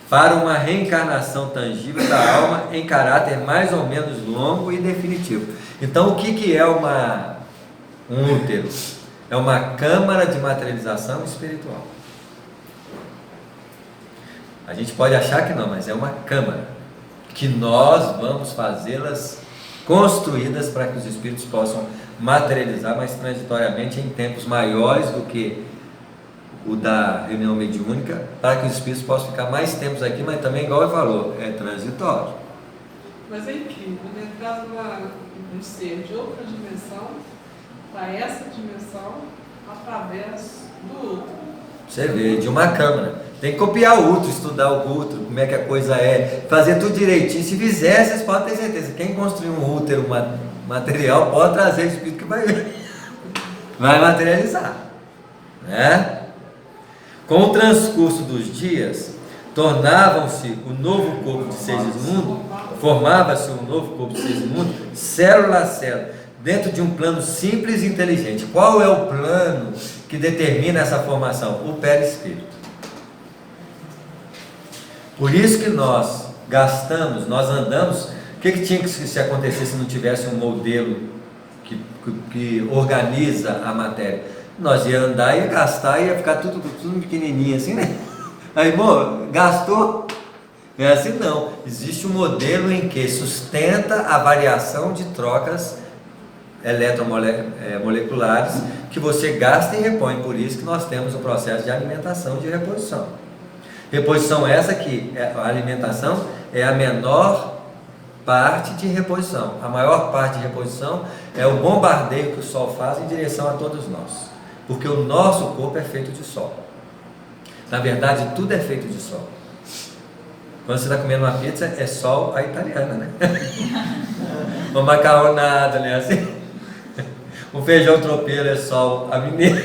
para uma reencarnação tangível da alma em caráter mais ou menos longo e definitivo. Então, o que é um útero? É uma câmara de materialização espiritual. A gente pode achar que não, mas é uma câmara que nós vamos fazê-las construídas para que os espíritos possam materializar mais transitoriamente em tempos maiores do que o da reunião mediúnica, para que os espíritos possam ficar mais tempos aqui, mas também, igual ele falou, é transitório. Mas é incrível, né? Traz um ser de outra dimensão para essa dimensão através do outro. Você vê, de uma câmara. Tem que copiar o outro, estudar o outro, como é que a coisa é, fazer tudo direitinho. Se fizer, vocês podem ter certeza. Quem construir um útero material pode trazer o espírito que vai materializar, né? Com o transcurso dos dias, tornavam-se o novo corpo de Segismundo, formava-se um novo corpo de Segismundo, célula a célula, dentro de um plano simples e inteligente. Qual é o plano que determina essa formação? O perispírito. Por isso que nós gastamos, nós andamos. O que tinha que se acontecer se não tivesse um modelo que organiza a matéria? Nós ia andar, ia gastar, ia ficar tudo pequenininho assim, né? Aí, gastou, Não é assim não. Existe um modelo em que sustenta a variação de trocas eletromoleculares que você gasta e repõe. Por isso que nós temos o processo de alimentação e de reposição. Reposição essa que a alimentação é a menor parte de reposição. A maior parte de reposição é o bombardeio que o Sol faz em direção a todos nós. Porque o nosso corpo é feito de Sol. Na verdade, tudo é feito de Sol. Quando você está comendo uma pizza, é Sol a italiana, né? Uma macarronada, né? Assim. Um feijão tropeiro é Sol a mineira.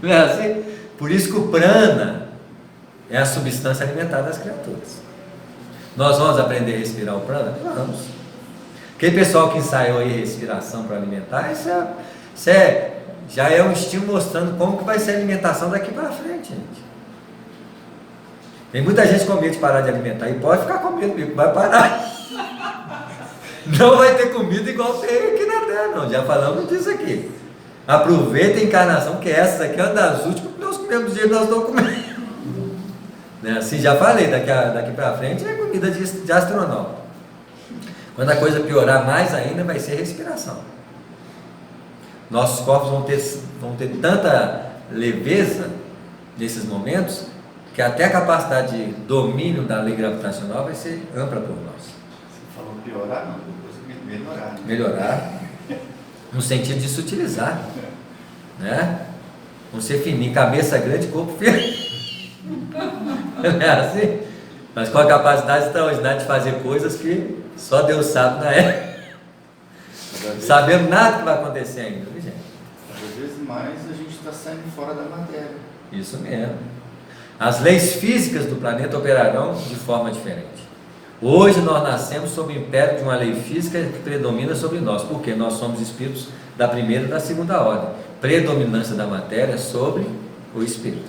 Não é assim? Por isso que o prana é a substância alimentar das criaturas. Nós vamos aprender a respirar o prana? Vamos. Aquele pessoal que ensaiou aí respiração para alimentar, isso já é um estímulo mostrando como que vai ser a alimentação daqui para frente, gente. Tem muita gente com medo de parar de alimentar e pode ficar com medo, vai parar. Não vai ter comida igual tem aqui na Terra, não. Já falamos disso aqui. Aproveita a encarnação, que essa aqui é uma das últimas que nós comemos do jeito que nós estamos comendo. Né? Assim, já falei, daqui para frente é comida de astronauta. Quando a coisa piorar mais ainda, vai ser respiração. Nossos corpos vão ter tanta leveza nesses momentos, que até a capacidade de domínio da lei gravitacional vai ser ampla por nós. Você falou piorar, não, depois melhorar. Melhorar, no sentido de se utilizar, né? Não ser fininho, cabeça grande, corpo firme. Não é assim? Mas com a capacidade extraordinária de fazer coisas que só Deus sabe na época. Sabendo nada que vai acontecer ainda, viu, gente? Às vezes mais a gente está saindo fora da matéria. Isso mesmo. As leis físicas do planeta operarão de forma diferente. Hoje nós nascemos sob o império de uma lei física que predomina sobre nós, porque nós somos espíritos da primeira e da segunda ordem. Predominância da matéria sobre o espírito.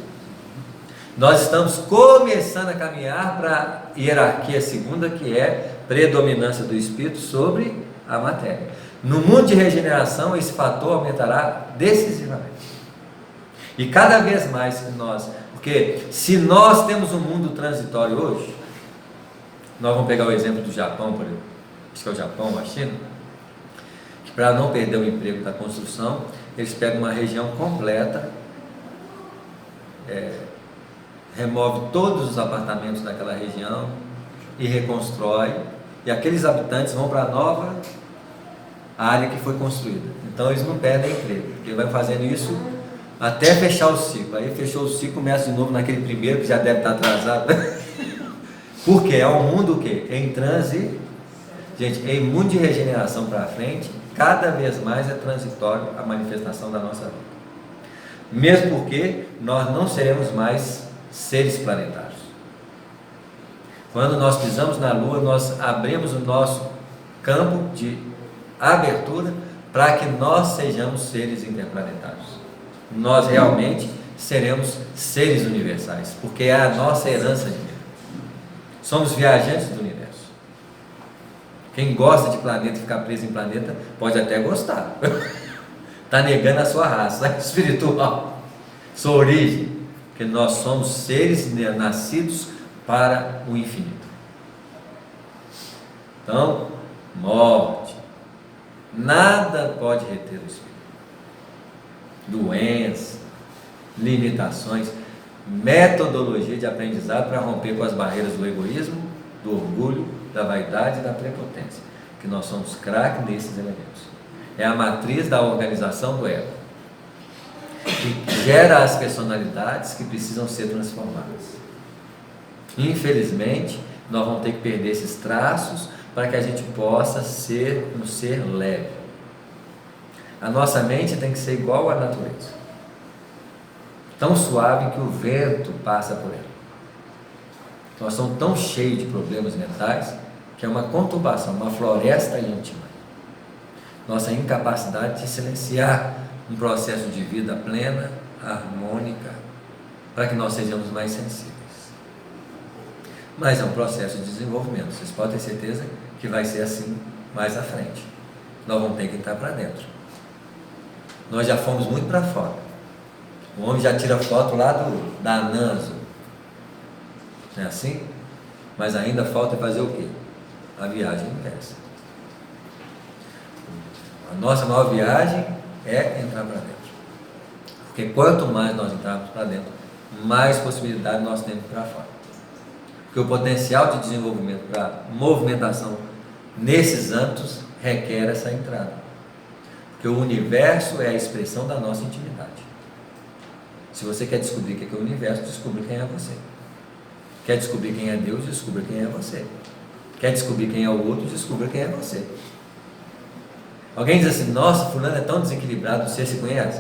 Nós estamos começando a caminhar para a hierarquia segunda, que é predominância do espírito sobre a matéria. No mundo de regeneração, esse fator aumentará decisivamente. E cada vez mais que porque se nós temos um mundo transitório hoje, nós vamos pegar o exemplo do Japão, por exemplo, acho que é o Japão, a China, que para não perder o emprego da construção, eles pegam uma região completa, remove todos os apartamentos daquela região e reconstrói, e aqueles habitantes vão para a nova área que foi construída. Então eles não perdem emprego, porque vai fazendo isso até fechar o ciclo. Aí fechou o ciclo, começa de novo naquele primeiro que já deve estar atrasado. Porque é um mundo que em transe, gente, em mundo de regeneração para frente, cada vez mais é transitório a manifestação da nossa vida. Mesmo porque nós não seremos mais seres planetários. Quando nós pisamos na Lua, nós abrimos o nosso campo de abertura para que nós sejamos seres interplanetários. Nós realmente seremos seres universais, porque é a nossa herança de Deus. Somos viajantes do universo. Quem gosta de planeta e ficar preso em planeta pode até gostar. Está negando a sua raça espiritual, sua origem, porque nós somos seres nascidos para o infinito. Então, morte, nada pode reter o espírito. Doença, limitações, metodologia de aprendizado para romper com as barreiras do egoísmo, do orgulho, da vaidade e da prepotência, que nós somos craques nesses elementos. É a matriz da organização do ego, que gera as personalidades que precisam ser transformadas. Infelizmente, nós vamos ter que perder esses traços para que a gente possa ser um ser leve. A nossa mente tem que ser igual à natureza, tão suave que o vento passa por ela. Nós somos tão cheios de problemas mentais que é uma conturbação, uma floresta íntima. Nossa incapacidade de silenciar um processo de vida plena, harmônica, para que nós sejamos mais sensíveis. Mas é um processo de desenvolvimento. Vocês podem ter certeza que vai ser assim mais à frente. Nós vamos ter que entrar para dentro. Nós já fomos muito para fora. O homem já tira foto lá da NASA. Não é assim? Mas ainda falta fazer o quê? A viagem inversa. A nossa maior viagem é entrar para dentro. Porque quanto mais nós entrarmos para dentro, mais possibilidade nós temos para fora. Porque o potencial de desenvolvimento para movimentação nesses âmbitos requer essa entrada. Porque o universo é a expressão da nossa intimidade. Se você quer descobrir o que é o universo, descubra quem é você. Quer descobrir quem é Deus, descubra quem é você. Quer descobrir quem é o outro, descubra quem é você. Alguém diz assim, nossa, fulano é tão desequilibrado, você se conhece?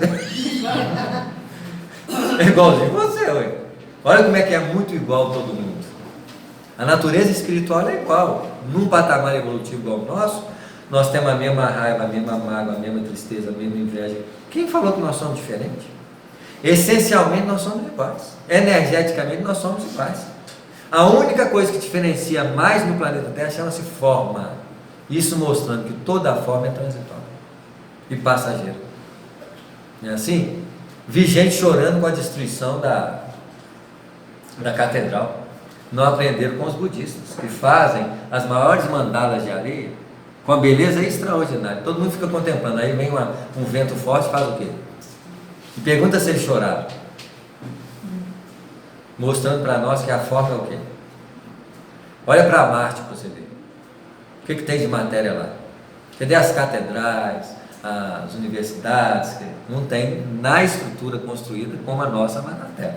É igualzinho você, ué. Olha como é que é muito igual todo mundo. A natureza espiritual é igual. Num patamar evolutivo igual ao nosso, nós temos a mesma raiva, a mesma mágoa, a mesma tristeza, a mesma inveja. Quem falou que nós somos diferentes? Essencialmente nós somos iguais. Energeticamente nós somos iguais. A única coisa que diferencia mais no planeta Terra chama-se forma. Isso mostrando que toda forma é transitória e passageira. Não é assim? Vi gente chorando com a destruição da catedral. Não aprenderam com os budistas, que fazem as maiores mandalas de areia com a beleza extraordinária. Todo mundo fica contemplando. Aí vem um vento forte e faz o quê? E pergunta se eles choraram. Mostrando para nós que a forma é o quê? Olha para Marte para você ver. O que tem de matéria lá? Cadê as catedrais, as universidades? Não tem na estrutura construída como a nossa na Terra.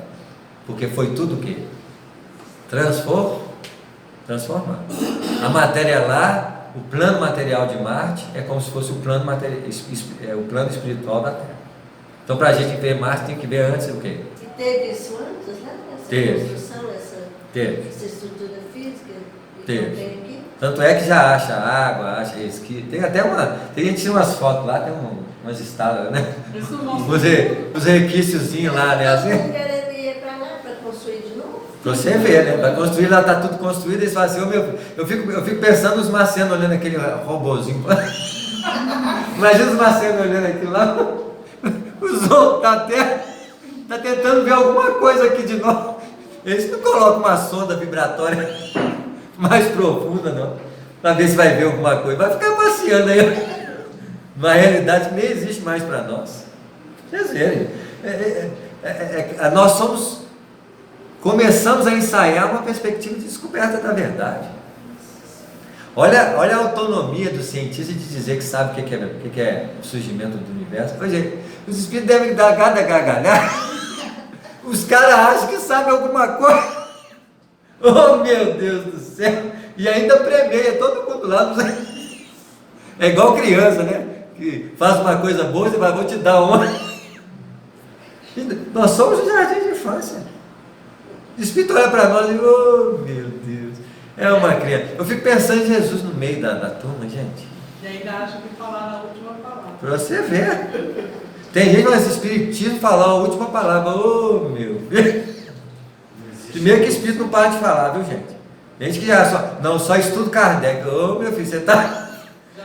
Porque foi tudo o quê? Transformar. A matéria lá, o plano material de Marte é como se fosse o plano espiritual da Terra. Então, para a gente ver Marte, tem que ver antes o quê? E teve isso antes, né? Essa construção, essa estrutura física? Teve. Tem aqui? Tanto é que já acha água, acha resquício. Tem até tem gente que tira umas fotos lá, tem umas estalas, né? Os requíciozinhos lá, né? Assim. Não quereria ir para lá para construir de novo? Pra você ver, né? Para construir lá está tudo construído, eles falam assim, eu fico pensando os marcianos olhando aquele robozinho. Imagina os marcianos olhando aquilo lá. Os outros da Terra está tentando ver alguma coisa aqui de novo. Eles não colocam uma sonda vibratória mais profunda, não, para ver se vai ver alguma coisa. Vai ficar passeando aí uma realidade que nem existe mais para nós. Vocês verem, nós começamos a ensaiar uma perspectiva de descoberta da verdade. Olha a autonomia do cientista de dizer que sabe o que é o surgimento do universo. Hoje, os espíritos devem dar cada gargalhada. Os caras acham que sabem alguma coisa. Oh, meu Deus do céu! E ainda premeia todo mundo lá. É igual criança, né? Que faz uma coisa boa e vou te dar uma. Nós somos o jardim de infância. O Espírito olha para nós e oh, meu Deus, é uma criança. Eu fico pensando em Jesus no meio da turma, gente. E ainda acha que falar na última palavra. Para você ver. Tem gente nesse espiritismo falar a última palavra. Oh, meu Deus. Primeiro que espírito não para de falar, viu, gente? Gente que já só estuda Kardec. Ô, meu filho, você tá...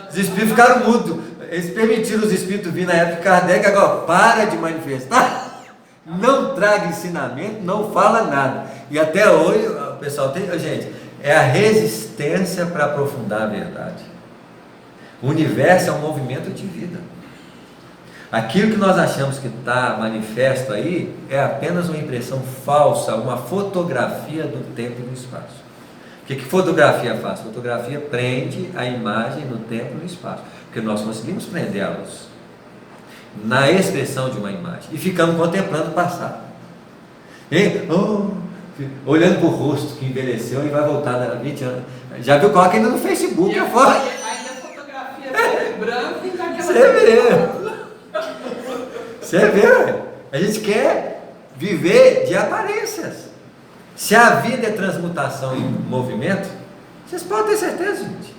Os espíritos ficaram mudos. Eles permitiram os espíritos vir na época de Kardec, agora para de manifestar. Não traga ensinamento, não fala nada. E até hoje, o pessoal tem... Gente, é a resistência para aprofundar a verdade. O universo é um movimento de vida. Aquilo que nós achamos que está manifesto aí é apenas uma impressão falsa, uma fotografia do tempo e do espaço. O que fotografia faz? Fotografia prende a imagem no tempo e no espaço, porque nós conseguimos prender a luz na expressão de uma imagem e ficamos contemplando o passado. Olhando para o rosto que envelheceu e vai voltar a 20 anos. Já viu? Coloca ainda no Facebook. Ainda a fotografia é branca e daquela... Você vê. Você vê, a gente quer viver de aparências. Se a vida é transmutação em movimento, vocês podem ter certeza, gente,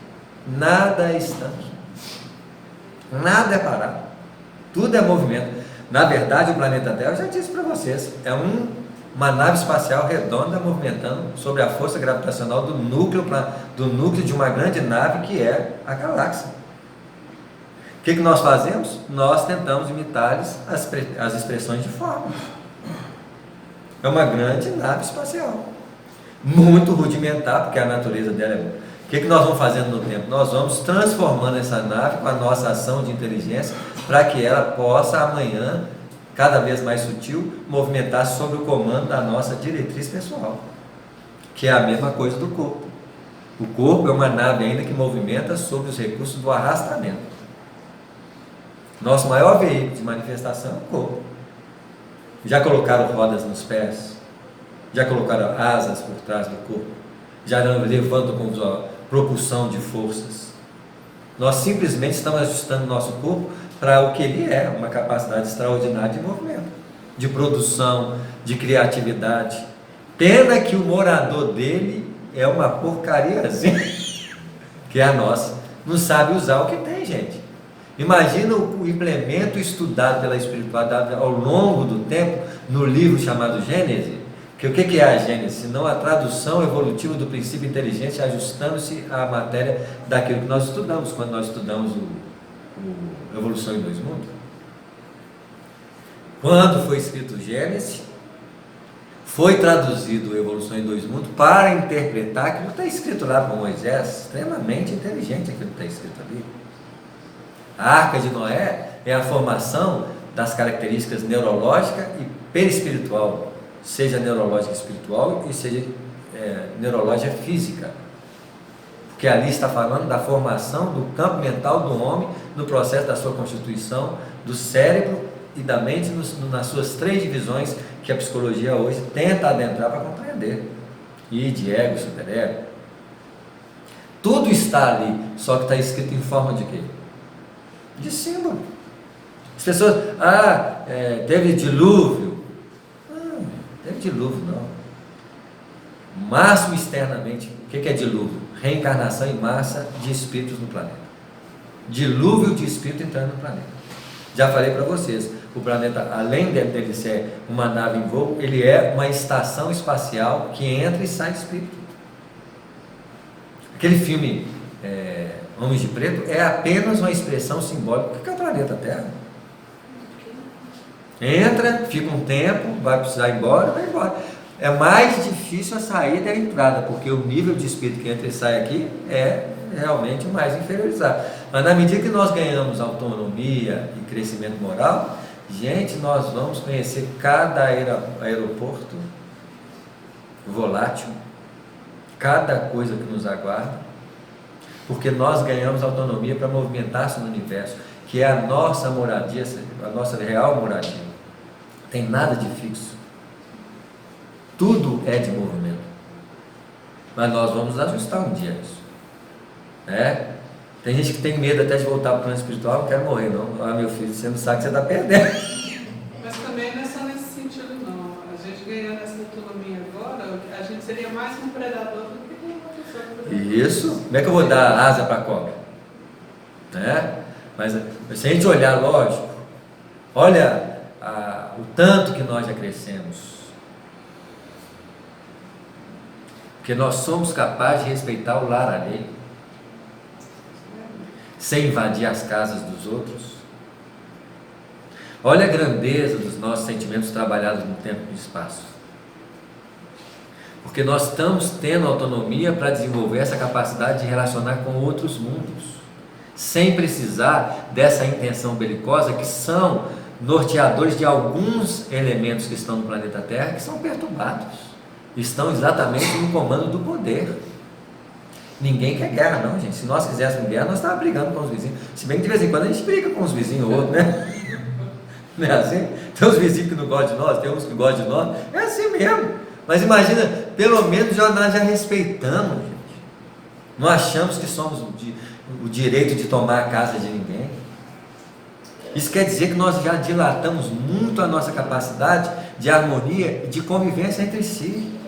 nada é estático, nada é parado, tudo é movimento. Na verdade, o planeta Terra, eu já disse para vocês, é uma nave espacial redonda movimentando sobre a força gravitacional do núcleo de uma grande nave que é a galáxia. O que nós fazemos? Nós tentamos imitar as expressões de forma. É uma grande nave espacial. muito rudimentar, porque a natureza dela é boa. O que nós vamos fazendo no tempo? Nós vamos transformando essa nave com a nossa ação de inteligência para que ela possa amanhã, cada vez mais sutil, movimentar sob o comando da nossa diretriz pessoal, que é a mesma coisa do corpo. O corpo é uma nave ainda que movimenta sob os recursos do arrastamento. Nosso maior veículo de manifestação é o corpo. Já colocaram rodas nos pés? Já colocaram asas por trás do corpo? Já levantam com propulsão de forças? Nós simplesmente estamos ajustando o nosso corpo para o que ele é, uma capacidade extraordinária de movimento, de produção, de criatividade. Pena que o morador dele é uma porcariazinha, que é a nossa. Não sabe usar o que tem, gente. Imagina o implemento estudado pela espiritualidade ao longo do tempo no livro chamado Gênesis. Que o que é a Gênesis? Senão a tradução evolutiva do princípio inteligente, ajustando-se à matéria daquilo que nós estudamos, quando nós estudamos o Evolução em Dois Mundos. Quando foi escrito Gênesis, foi traduzido Evolução em Dois Mundos para interpretar aquilo que está escrito lá para Moisés, extremamente inteligente aquilo que está escrito ali. A Arca de Noé é a formação das características neurológica e perispiritual, seja neurológica espiritual e seja neurológica física, porque ali está falando da formação do campo mental do homem no processo da sua constituição, do cérebro e da mente nas suas 3 divisões que a psicologia hoje tenta adentrar para compreender: id, ego, superego. Tudo está ali, só que está escrito em forma de quê? De símbolo. As pessoas, teve dilúvio. Não, teve dilúvio não. Máximo externamente, o que é dilúvio? Reencarnação em massa de espíritos no planeta. Dilúvio de espírito entrando no planeta. Já falei para vocês, o planeta, além dele ser uma nave em voo, ele é uma estação espacial que entra e sai de espírito. Aquele filme Homens de Preto é apenas uma expressão simbólica. O que é o planeta Terra? Entra, fica um tempo, vai precisar ir embora, vai embora. É mais difícil a saída e a entrada, porque o nível de espírito que entra e sai aqui é realmente o mais inferiorizado. Mas na medida que nós ganhamos autonomia e crescimento moral, gente, nós vamos conhecer cada aeroporto volátil, cada coisa que nos aguarda, porque nós ganhamos autonomia para movimentar-se no universo, que é a nossa moradia, a nossa real moradia. Não tem nada de fixo. Tudo é de movimento. Mas nós vamos ajustar um dia isso. Tem gente que tem medo até de voltar para o plano espiritual. Não quero morrer não. Meu filho, você não sabe que você está perdendo. Mas também não é só nesse sentido não. A gente ganhando essa autonomia agora, a gente seria mais um predador do que uma pessoa. Isso. Como é que eu vou dar asa para a cobra? Mas se a gente olhar, lógico, olha o tanto que nós já crescemos. Porque nós somos capazes de respeitar o lar alheio, sem invadir as casas dos outros. Olha a grandeza dos nossos sentimentos trabalhados no tempo e no espaço. Porque nós estamos tendo autonomia para desenvolver essa capacidade de relacionar com outros mundos, sem precisar dessa intenção belicosa, que são norteadores de alguns elementos que estão no planeta Terra, que são perturbados. Estão exatamente no comando do poder. Ninguém quer guerra não, gente. Se nós quiséssemos guerra, nós estávamos brigando com os vizinhos. Se bem que de vez em quando a gente briga com os vizinhos ou outros, né? Não é assim? Tem uns vizinhos que não gostam de nós, tem uns que gostam de nós. É assim mesmo. Mas imagina, pelo menos nós já respeitamos, gente. Não achamos que somos o direito de tomar a casa de ninguém. Isso quer dizer que nós já dilatamos muito a nossa capacidade de harmonia e de convivência entre si.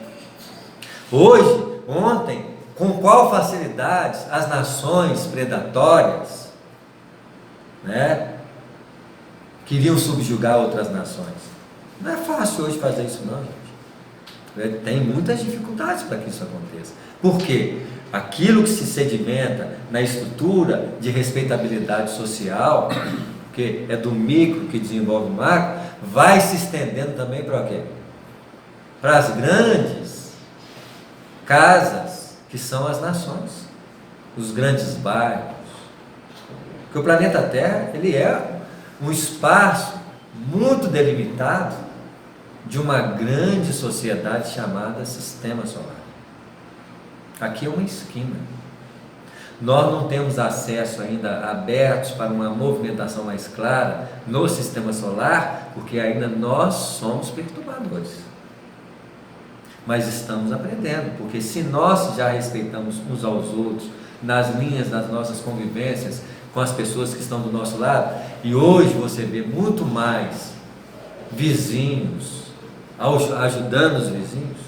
Hoje, ontem, com qual facilidade as nações predatórias, queriam subjugar outras nações. Não é fácil hoje fazer isso não, gente. Tem muitas dificuldades para que isso aconteça. Por quê? Aquilo que se sedimenta na estrutura de respeitabilidade social, que é do micro que desenvolve o macro, vai se estendendo também para o quê? Para as grandes casas que são as nações, os grandes bairros. Porque o planeta Terra, ele é um espaço muito delimitado de uma grande sociedade chamada Sistema Solar. Aqui é uma esquina. Nós não temos acesso ainda abertos para uma movimentação mais clara no Sistema Solar, porque ainda nós somos perturbadores. Mas estamos aprendendo, porque se nós já respeitamos uns aos outros, nas linhas das nossas convivências com as pessoas que estão do nosso lado, e hoje você vê muito mais vizinhos ajudando os vizinhos,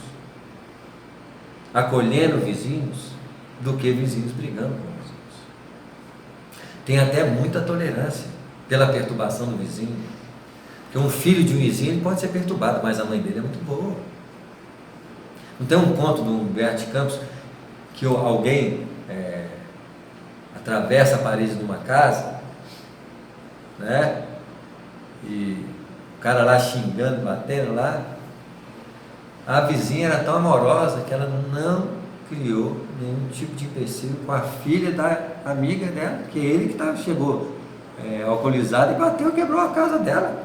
acolhendo vizinhos, do que vizinhos brigando com vizinhos. Tem até muita tolerância pela perturbação do vizinho, porque um filho de um vizinho pode ser perturbado, mas a mãe dele é muito boa. Não tem um conto do Humberto de Campos que alguém atravessa a parede de uma casa, né? E o cara lá xingando, batendo lá, a vizinha era tão amorosa que ela não criou nenhum tipo de empecilho com a filha da amiga dela, que ele que chegou alcoolizado e bateu e quebrou a casa dela.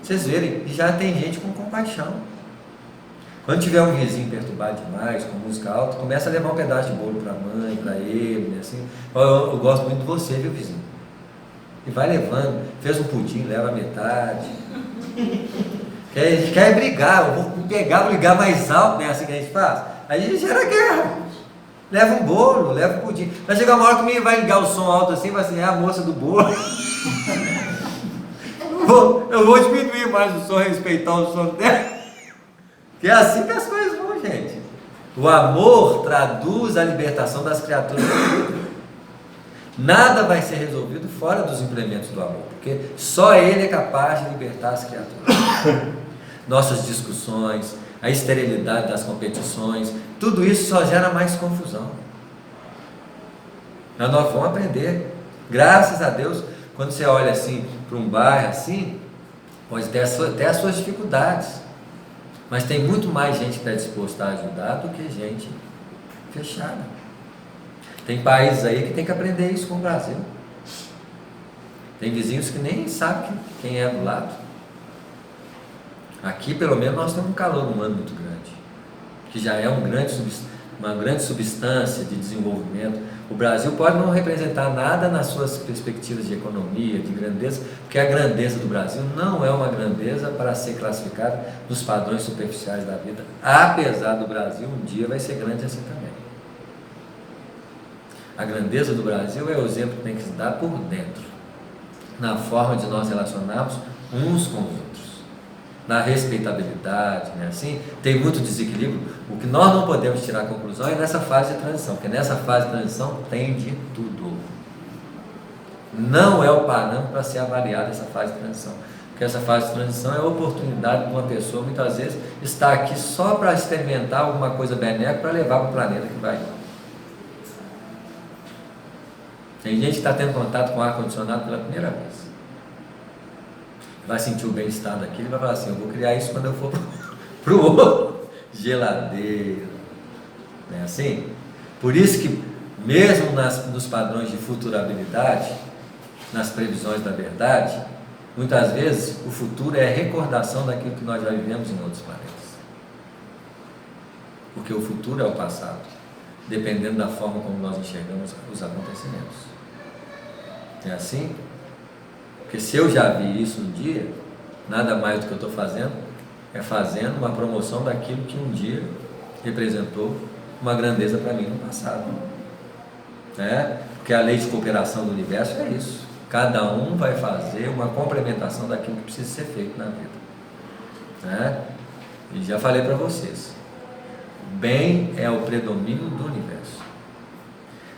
Vocês verem, e já tem gente com compaixão. Quando tiver um vizinho perturbado demais, com música alta, começa a levar um pedaço de bolo para a mãe, para ele, né, assim. Eu gosto muito de você, viu, vizinho? E vai levando, fez um pudim, leva a metade. Quer brigar, eu vou pegar, vou ligar mais alto, né? Assim que a gente faz. Aí a gente gera guerra. Leva um bolo, leva um pudim. Vai chegar uma hora que o menino vai ligar o som alto assim, vai assim, é a moça do bolo. Eu vou diminuir mais o som, respeitar o som dela. Que é assim que as coisas vão, gente. O amor traduz a libertação das criaturas. Nada vai ser resolvido fora dos implementos do amor, porque só ele é capaz de libertar as criaturas. Nossas discussões, a esterilidade das competições, tudo isso só gera mais confusão. Nós vamos aprender. Graças a Deus, quando você olha assim para um bairro assim, pode ter até as suas dificuldades, mas tem muito mais gente que está disposta a ajudar do que gente fechada. Tem países aí que tem que aprender isso com o Brasil. Tem vizinhos que nem sabem quem é do lado. Aqui, pelo menos, nós temos um calor humano muito grande, que já é uma grande substância de desenvolvimento. O Brasil pode não representar nada nas suas perspectivas de economia, de grandeza, porque a grandeza do Brasil não é uma grandeza para ser classificada nos padrões superficiais da vida, apesar do Brasil um dia vai ser grande assim também. A grandeza do Brasil é o exemplo que tem que se dar por dentro, na forma de nós relacionarmos uns com os outros, na respeitabilidade, né? Assim, tem muito desequilíbrio. O que nós não podemos tirar a conclusão é nessa fase de transição, porque nessa fase de transição tem de tudo. Não é o parâmetro para ser avaliada essa fase de transição, porque essa fase de transição é a oportunidade de uma pessoa, muitas vezes, estar aqui só para experimentar alguma coisa benéfica para levar para o planeta que vai. Tem gente que está tendo contato com o ar-condicionado pela primeira vez. Vai sentir o bem-estar daquilo e vai falar assim, eu vou criar isso quando eu for para o outro. Geladeira. Não é assim? Por isso que, mesmo nos padrões de futurabilidade, nas previsões da verdade, muitas vezes o futuro é a recordação daquilo que nós já vivemos em outros planetas. Porque o futuro é o passado, dependendo da forma como nós enxergamos os acontecimentos. É assim? Porque se eu já vi isso um dia, nada mais do que eu estou fazendo é fazendo uma promoção daquilo que um dia representou uma grandeza para mim no passado. Porque a lei de cooperação do universo é isso. Cada um vai fazer uma complementação daquilo que precisa ser feito na vida. E já falei para vocês, o bem é o predomínio do universo.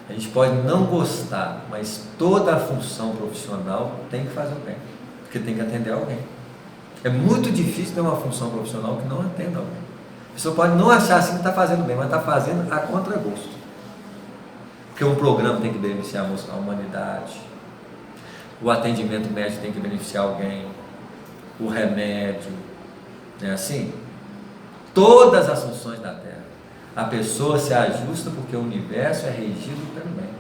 A gente pode não gostar, mas toda a função profissional tem que fazer o bem, porque tem que atender alguém. É muito difícil ter uma função profissional que não atenda alguém. A pessoa pode não achar assim que está fazendo bem, mas está fazendo a contragosto. Porque um programa tem que beneficiar a humanidade, o atendimento médico tem que beneficiar alguém, o remédio, não é assim? todas as funções da Terra. A pessoa se ajusta porque o universo é regido pelo bem.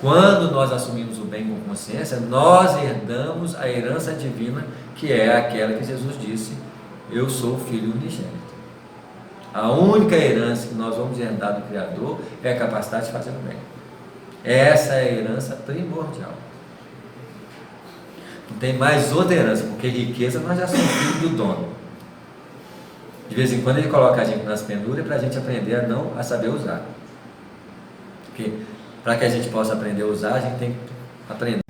Quando nós assumimos o bem com consciência, nós herdamos a herança divina, que é aquela que Jesus disse: eu sou o Filho unigênito. A única herança que nós vamos herdar do Criador é a capacidade de fazer o bem. Essa é a herança primordial. Não tem mais outra herança, porque riqueza nós já somos filhos do dono. De vez em quando ele coloca a gente nas penduras para a gente aprender a saber usar. Porque para que a gente possa aprender a usar, a gente tem que aprender.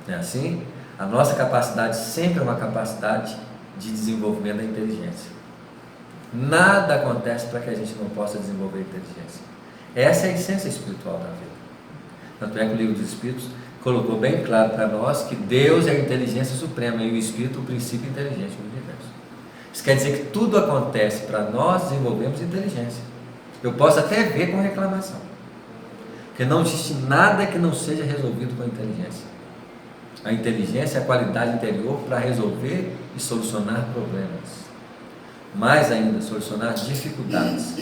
Não é assim? A nossa capacidade sempre é uma capacidade de desenvolvimento da inteligência. Nada acontece para que a gente não possa desenvolver a inteligência. Essa é a essência espiritual da vida. Tanto é que o Livro dos Espíritos colocou bem claro para nós que Deus é a inteligência suprema e o Espírito o princípio inteligente do universo. Isso quer dizer que tudo acontece para nós desenvolvermos inteligência. Eu posso até ver com reclamação, porque não existe nada que não seja resolvido com a inteligência. A inteligência é a qualidade interior para resolver e solucionar problemas. Mais ainda, solucionar dificuldades,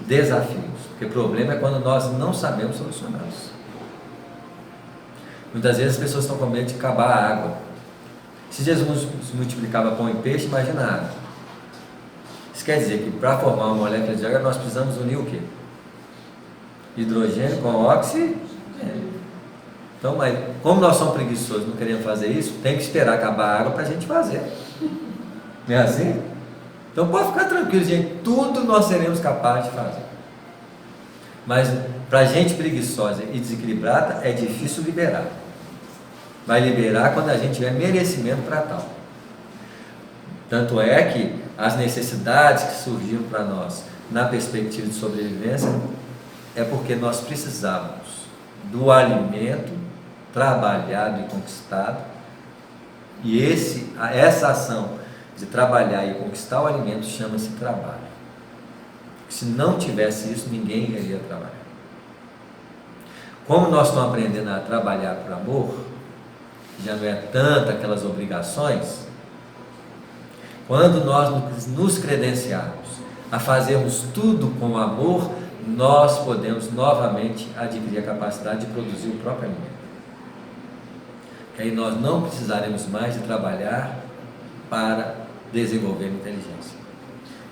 desafios, porque problema é quando nós não sabemos solucioná-los. Muitas vezes as pessoas estão com medo de acabar a água. Se Jesus multiplicava pão e peixe, imagina a água. Isso quer dizer que para formar uma molécula de água nós precisamos unir o quê? Hidrogênio com oxigênio. Então, mas como nós somos preguiçosos, não queremos fazer isso, tem que esperar acabar a água para a gente fazer. Não é assim? Então pode ficar tranquilo, gente, tudo nós seremos capazes de fazer. Mas para gente preguiçosa e desequilibrada é difícil liberar. Vai liberar quando a gente tiver merecimento para tal. Tanto é que as necessidades que surgiram para nós na perspectiva de sobrevivência é porque nós precisávamos do alimento trabalhado e conquistado, e essa ação de trabalhar e conquistar o alimento chama-se trabalho. Se não tivesse isso, ninguém iria trabalhar. Como nós estamos aprendendo a trabalhar por amor, já não é tanto aquelas obrigações, quando nós nos credenciarmos a fazermos tudo com amor, nós podemos novamente adquirir a capacidade de produzir o próprio alimento. Que aí nós não precisaremos mais de trabalhar para desenvolver inteligência.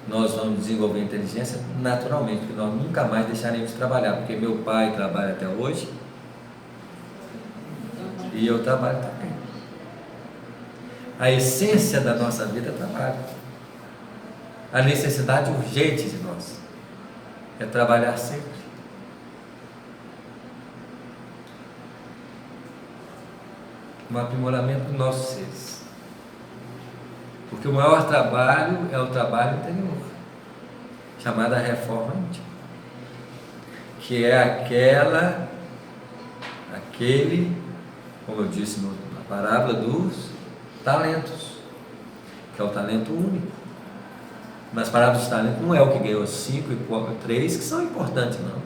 Nós vamos desenvolver inteligência naturalmente, porque nós nunca mais deixaremos de trabalhar, porque meu pai trabalha até hoje e eu trabalho também. A essência da nossa vida é trabalho. A necessidade urgente de nós é trabalhar sempre. Um aprimoramento dos nossos seres. Porque o maior trabalho é o trabalho interior, chamada reforma íntima, que é aquele, como eu disse na parábola dos talentos, que é o talento único. Nas parábolas dos talentos não é o que ganhou 5 e 3 que são importantes, não.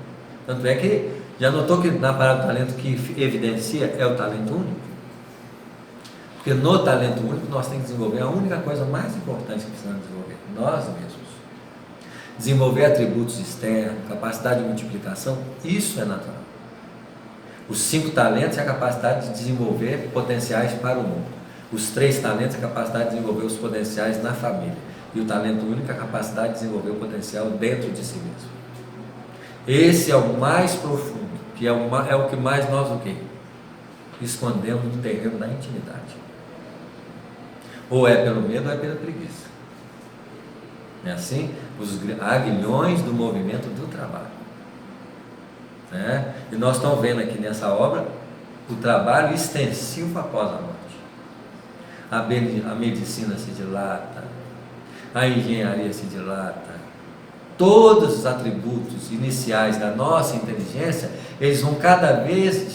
Tanto é que, já notou que na parábola do talento que evidencia é o talento único? Porque no talento único nós temos que desenvolver a única coisa mais importante que precisamos desenvolver, nós mesmos. Desenvolver atributos externos, capacidade de multiplicação, isso é natural. Os 5 talentos é a capacidade de desenvolver potenciais para o mundo. Os 3 talentos é a capacidade de desenvolver os potenciais na família. E o talento único é a capacidade de desenvolver o potencial dentro de si mesmo. Esse é o mais profundo, que é o que mais nós o quê? Escondemos no terreno da intimidade. Ou é pelo medo ou é pela preguiça. É assim? Os aguilhões do movimento do trabalho. Né? E nós estamos vendo aqui nessa obra o trabalho extensivo após a morte. A medicina se dilata, a engenharia se dilata, todos os atributos iniciais da nossa inteligência, eles vão cada vez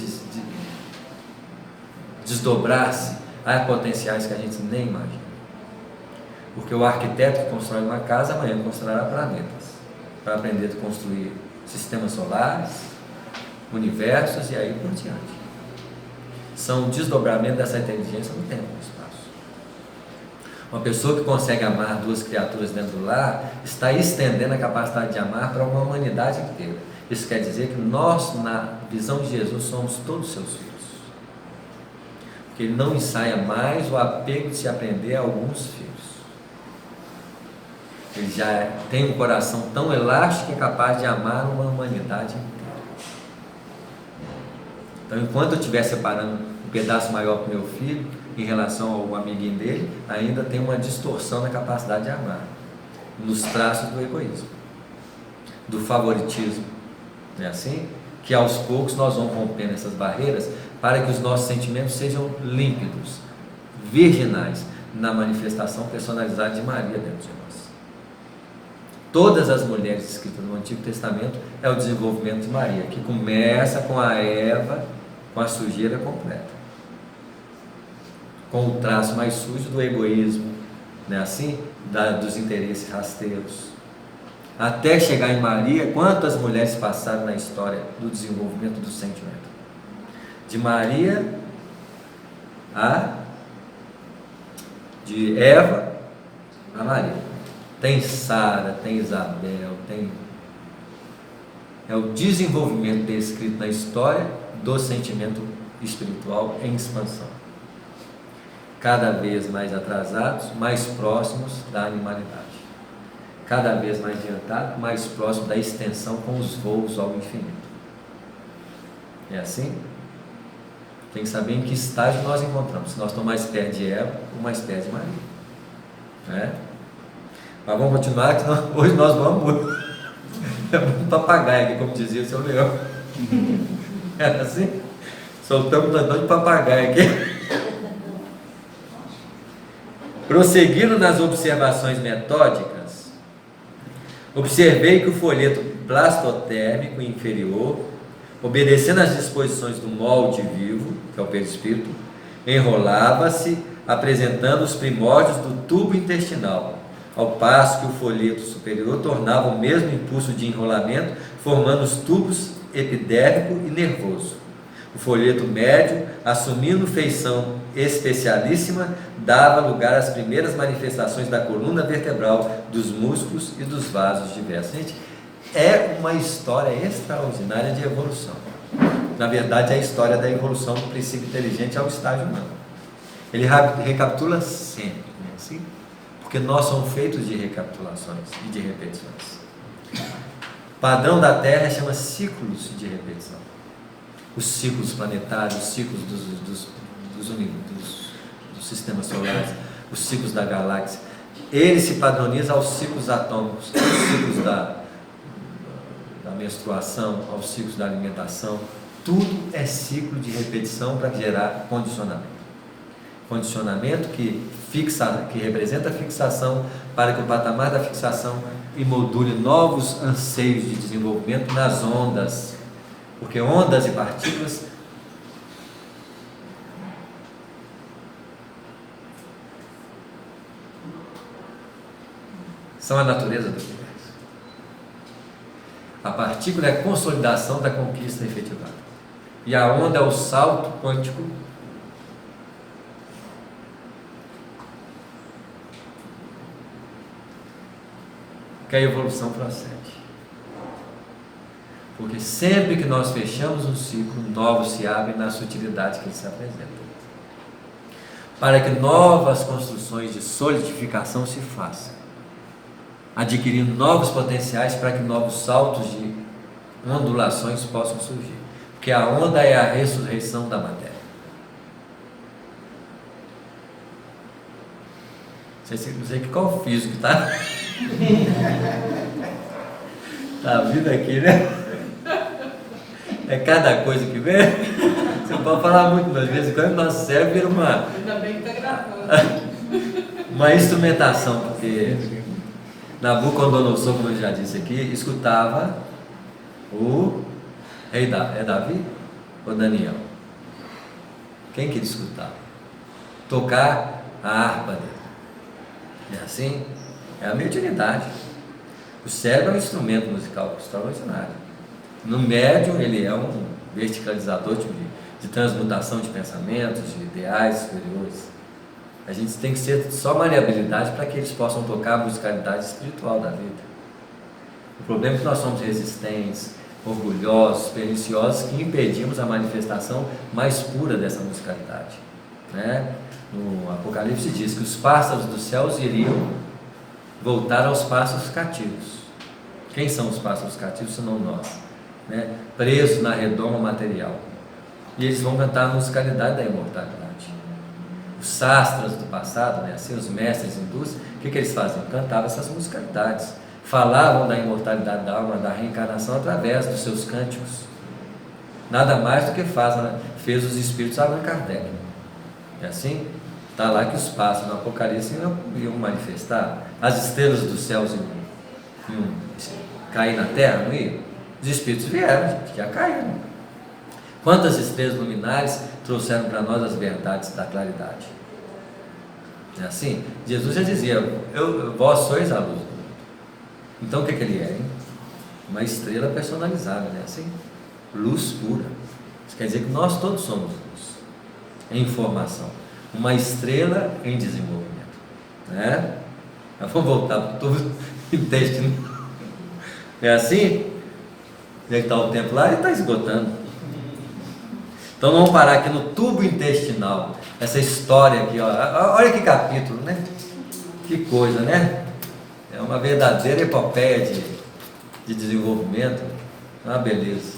desdobrar-se a potenciais que a gente nem imagina. Porque o arquiteto que constrói uma casa, amanhã construirá planetas, para aprender a construir sistemas solares, universos e aí por diante. São um desdobramento dessa inteligência no tempo e no espaço. Uma pessoa que consegue amar duas criaturas dentro do lar está estendendo a capacidade de amar para uma humanidade inteira. Isso quer dizer que nós, na visão de Jesus, somos todos seus filhos. Porque ele não ensaia mais o apego de se aprender a alguns filhos. Ele já tem um coração tão elástico que é capaz de amar uma humanidade inteira. Então, enquanto eu estiver separando um pedaço maior para o meu filho, em relação ao amiguinho dele, ainda tem uma distorção na capacidade de amar, nos traços do egoísmo, do favoritismo. Não é assim? Que aos poucos nós vamos rompendo essas barreiras para que os nossos sentimentos sejam límpidos, virginais, na manifestação personalizada de Maria dentro de nós. Todas as mulheres escritas no Antigo Testamento é o desenvolvimento de Maria, que começa com a Eva, com a sujeira completa, com o traço mais sujo do egoísmo, não é assim? Dos interesses rasteiros. Até chegar em Maria, quantas mulheres passaram na história do desenvolvimento do sentimento? De Maria de Eva a Maria. Tem Sara, tem Isabel, é o desenvolvimento descrito na história do sentimento espiritual em expansão. Cada vez mais atrasados, mais próximos da animalidade. Cada vez mais adiantado, mais próximo da extensão com os voos ao infinito. É assim? Tem que saber em que estágio nós encontramos. Se nós estamos mais perto de Eva ou mais perto de Maria. Né? Mas vamos continuar, que hoje nós vamos um papagaio aqui, como dizia o seu Leão. Era assim? Soltamos um tantão de papagaio aqui. Prosseguindo nas observações metódicas, observei que o folheto blastotérmico inferior, obedecendo às disposições do molde vivo, que é o perispírito, enrolava-se, apresentando os primórdios do tubo intestinal, ao passo que o folheto superior tornava o mesmo impulso de enrolamento, formando os tubos epidérmico e nervoso. O folheto médio, assumindo feição especialíssima, dava lugar às primeiras manifestações da coluna vertebral, dos músculos e dos vasos diversos. Gente, é uma história extraordinária de evolução. Na verdade, é a história da evolução do princípio inteligente ao estágio humano. Ele recapitula sempre, não é assim? Porque nós somos feitos de recapitulações e de repetições. O padrão da Terra chama ciclos de repetição. Os ciclos planetários, os ciclos dos sistemas solares, os ciclos da galáxia. Ele se padroniza aos ciclos atômicos, aos ciclos da menstruação, aos ciclos da alimentação. Tudo é ciclo de repetição para gerar condicionamento. Condicionamento que representa a fixação, para que o patamar da fixação imodule novos anseios de desenvolvimento nas ondas. Porque ondas e partículas são a natureza do universo. A partícula é a consolidação da conquista efetivada. E a onda é o salto quântico que a evolução procede. Porque sempre que nós fechamos um ciclo, novos se abrem na sutilidade que ele se apresenta. Para que novas construções de solidificação se façam, adquirindo novos potenciais para que novos saltos de ondulações possam surgir. Porque a onda é a ressurreição da matéria. Não sei qual físico que está. Tá vindo aqui, né? É cada coisa que vem. Você pode falar muito, mas às vezes quando nosso cérebro vira Ainda bem que está gravando. Uma instrumentação, porque Nabucodonosor, como eu já disse aqui, escutava o rei Davi. É Davi ou Daniel? Quem que ele escutava? Tocar a harpa dele. É assim? É a mediunidade. O cérebro é um instrumento musical extraordinário. No médium, ele é um verticalizador de transmutação de pensamentos, de ideais superiores. A gente tem que ser só maleabilidade para que eles possam tocar a musicalidade espiritual da vida. O problema é que nós somos resistentes, orgulhosos, perniciosos, que impedimos a manifestação mais pura dessa musicalidade, né? No Apocalipse diz que os pássaros dos céus iriam voltar aos pássaros cativos. Quem são os pássaros cativos senão nós, né? Presos na redoma material. E eles vão cantar a musicalidade da imortalidade. Os sastras do passado, né? Assim, os mestres hindus, o que eles faziam? Cantavam essas musicalidades, falavam da imortalidade da alma, da reencarnação através dos seus cânticos. Nada mais do que fez os espíritos Allan Kardec. É assim? Está lá que os pássaros no Apocalipse iam manifestar. As estrelas dos céus iam cair na terra, não iam? Os espíritos vieram, gente, já caíram. Quantas estrelas luminares trouxeram para nós as verdades da claridade? É assim? Jesus já dizia, vós sois a luz do mundo. Então o que ele é? Hein? Uma estrela personalizada, né? Assim? Luz pura. Isso quer dizer que nós todos somos luz, em formação. Uma estrela em desenvolvimento, né? Nós vamos voltar para o tubo intestinal. É assim? Onde está o tempo lá? Ele está esgotando. Então vamos parar aqui no tubo intestinal. Essa história aqui, ó. Olha que capítulo, né? Que coisa, né? É uma verdadeira epopeia de desenvolvimento. Uma beleza.